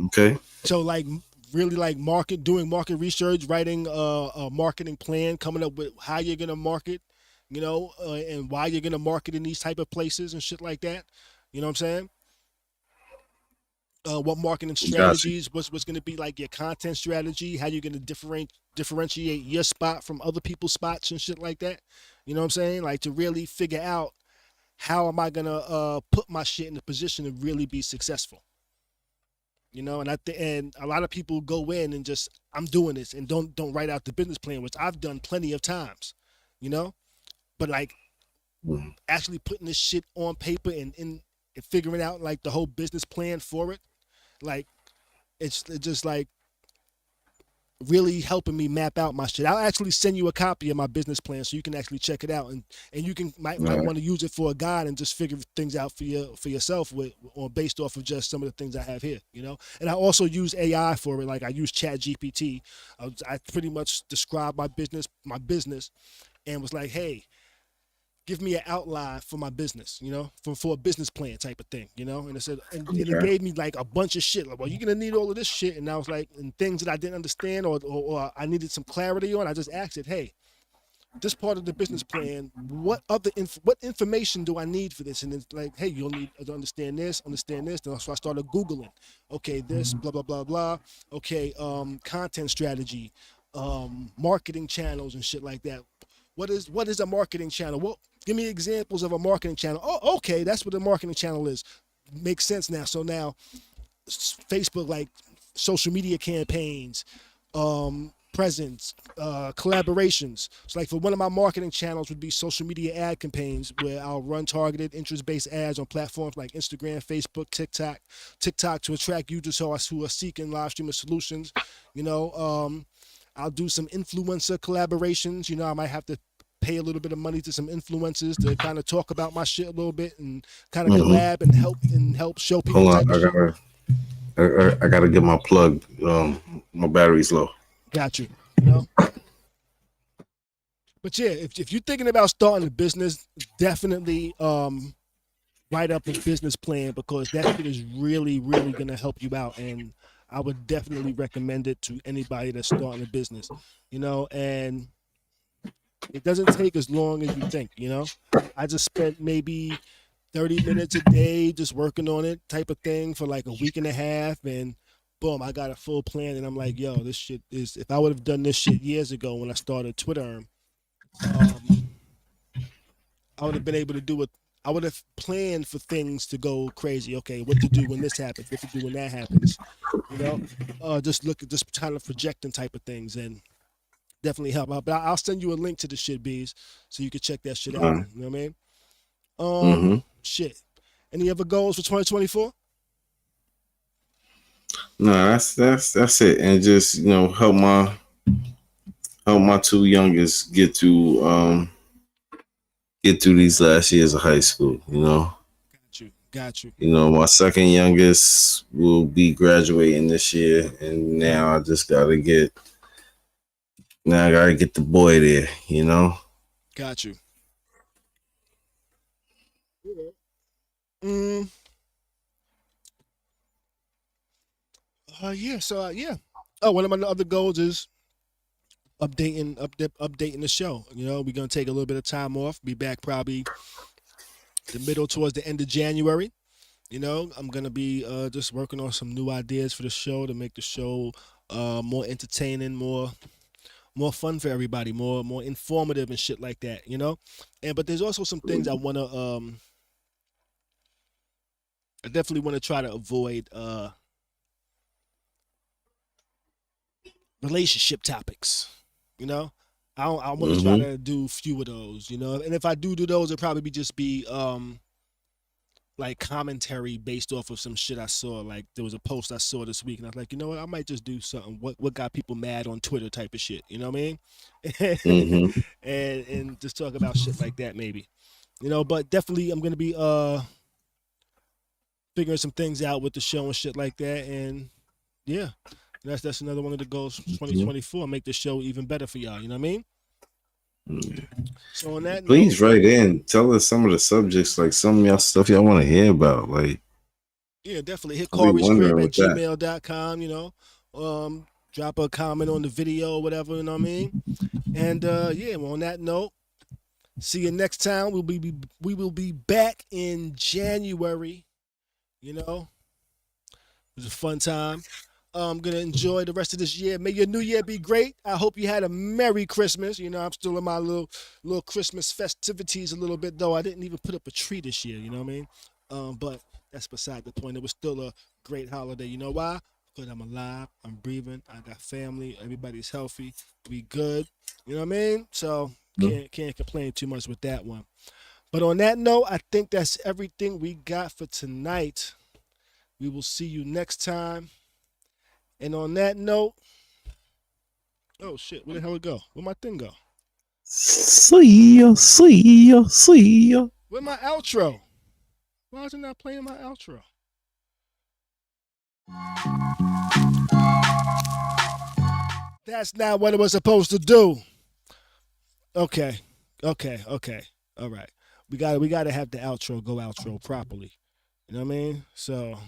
Okay. So like really like doing market research, writing a marketing plan, coming up with how you're gonna market, you know, and why you're gonna market in these type of places and shit like that. You know what I'm saying? What marketing strategies? What's gonna be like your content strategy? How you're gonna differentiate your spot from other people's spots and shit like that. You know what I'm saying? Like to really figure out how am I gonna put my shit in a position to really be successful. You know, and a lot of people go in and just I'm doing this and don't write out the business plan, which I've done plenty of times, you know, but like actually putting this shit on paper and figuring out like the whole business plan for it, like it's just like really helping me map out my shit. I'll actually send you a copy of my business plan so you can actually check it out and you can might want to use it for a guide and just figure things out for yourself or based off of just some of the things I have here, you know. And I also use AI for it. Like I use Chat GPT. I pretty much described my business and was like, hey, give me an outline for my business, you know, for a business plan type of thing, you know. And it said, and it gave me like a bunch of shit. Like, well, you're gonna need all of this shit. And I was like, and things that I didn't understand or I needed some clarity on, I just asked it, hey, this part of the business plan, what information do I need for this? And it's like, hey, you'll need to understand this. And so I started Googling. Okay, this, blah, blah, blah, blah. Okay, content strategy, marketing channels and shit like that. What is a marketing channel? Well, give me examples of a marketing channel. Oh, okay, that's what a marketing channel is. Makes sense now. So now Facebook, like social media campaigns, presence, collaborations. So like for one of my marketing channels would be social media ad campaigns where I'll run targeted interest-based ads on platforms like Instagram, Facebook, TikTok to attract users who are seeking live streaming solutions. You know, I'll do some influencer collaborations. You know, I might have to pay a little bit of money to some influencers to kind of talk about my shit a little bit and kind of collab and help show people. Hold on, I gotta get my plug. My battery's low. Got you. You know. But yeah, if you're thinking about starting a business, definitely write up a business plan because that shit is really, really gonna help you out. And I would definitely recommend it to anybody that's starting a business. You know, and it doesn't take as long as you think, you know. I just spent maybe 30 minutes a day just working on it type of thing for like a week and a half and boom, I got a full plan and I'm like, yo, this shit is, if I would have done this shit years ago when I started Twitter, I would have been able to do it. I would have planned for things to go crazy. Okay, what to do when this happens, what to do when that happens, you know, just kind of projecting type of things and definitely help out. But I'll send you a link to the shit, Beez, so you can check that shit out. You know what I mean? Shit. Any other goals for 2024? No, that's it, and just help my two youngest get through these last years of high school. Got you. My second youngest will be graduating this year, and now I gotta get the boy there. Got you. Mm. Yeah. So yeah. Oh, one of my other goals is updating the show. We're gonna take a little bit of time off. Be back probably the middle towards the end of January. I'm gonna be just working on some new ideas for the show to make the show more entertaining, more fun for everybody, more informative and shit like that. But there's also some things I definitely want to try to avoid relationship topics. I want to try to do few of those. And if I do those, it'll probably be like commentary based off of some shit I saw. Like there was a post I saw this week, and I was like, you know what, I might just do something. What got people mad on Twitter type of shit. You know what I mean? and just talk about shit like that maybe. But definitely I'm gonna be figuring some things out with the show and shit like that. And yeah, that's another one of the goals for 2024. Make the show even better for y'all. You know what I mean? So on that please write in, tell us some of the subjects, like some of y'all stuff y'all want to hear about. Like, yeah, definitely hit Khary'sCrib@gmail.com. Drop a comment on the video or whatever. You know what I mean? And yeah, well, on that note, see you next time. We will be back in January. It was a fun time. I'm gonna enjoy the rest of this year. May your new year be great. I hope you had a Merry Christmas. I'm still in my little Christmas festivities a little bit, though. I didn't even put up a tree this year. You know what I mean? But that's beside the point. It was still a great holiday. You know why? Because I'm alive. I'm breathing. I got family. Everybody's healthy. We good. You know what I mean? So can't complain too much with that one. But on that note, I think that's everything we got for tonight. We will see you next time. And on that note, oh shit, where the hell it go? Where'd my thing go? See ya. Where's my outro? Why is it not playing my outro? That's not what it was supposed to do. Okay. All right. We gotta have the outro properly. You know what I mean? So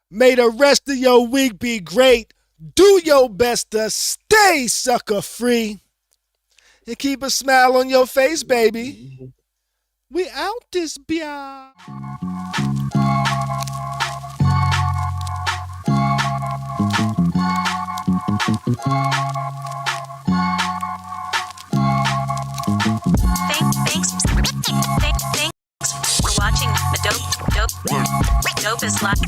may the rest of your week be great. Do your best to stay sucker free. And keep a smile on your face, baby. We out this biatch. Thanks for watching the dopest live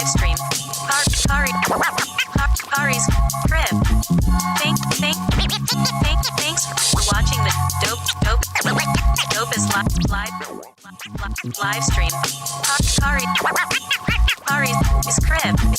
stream. Khary's Crib. Thanks for watching the dopest live stream. Khary's Crib.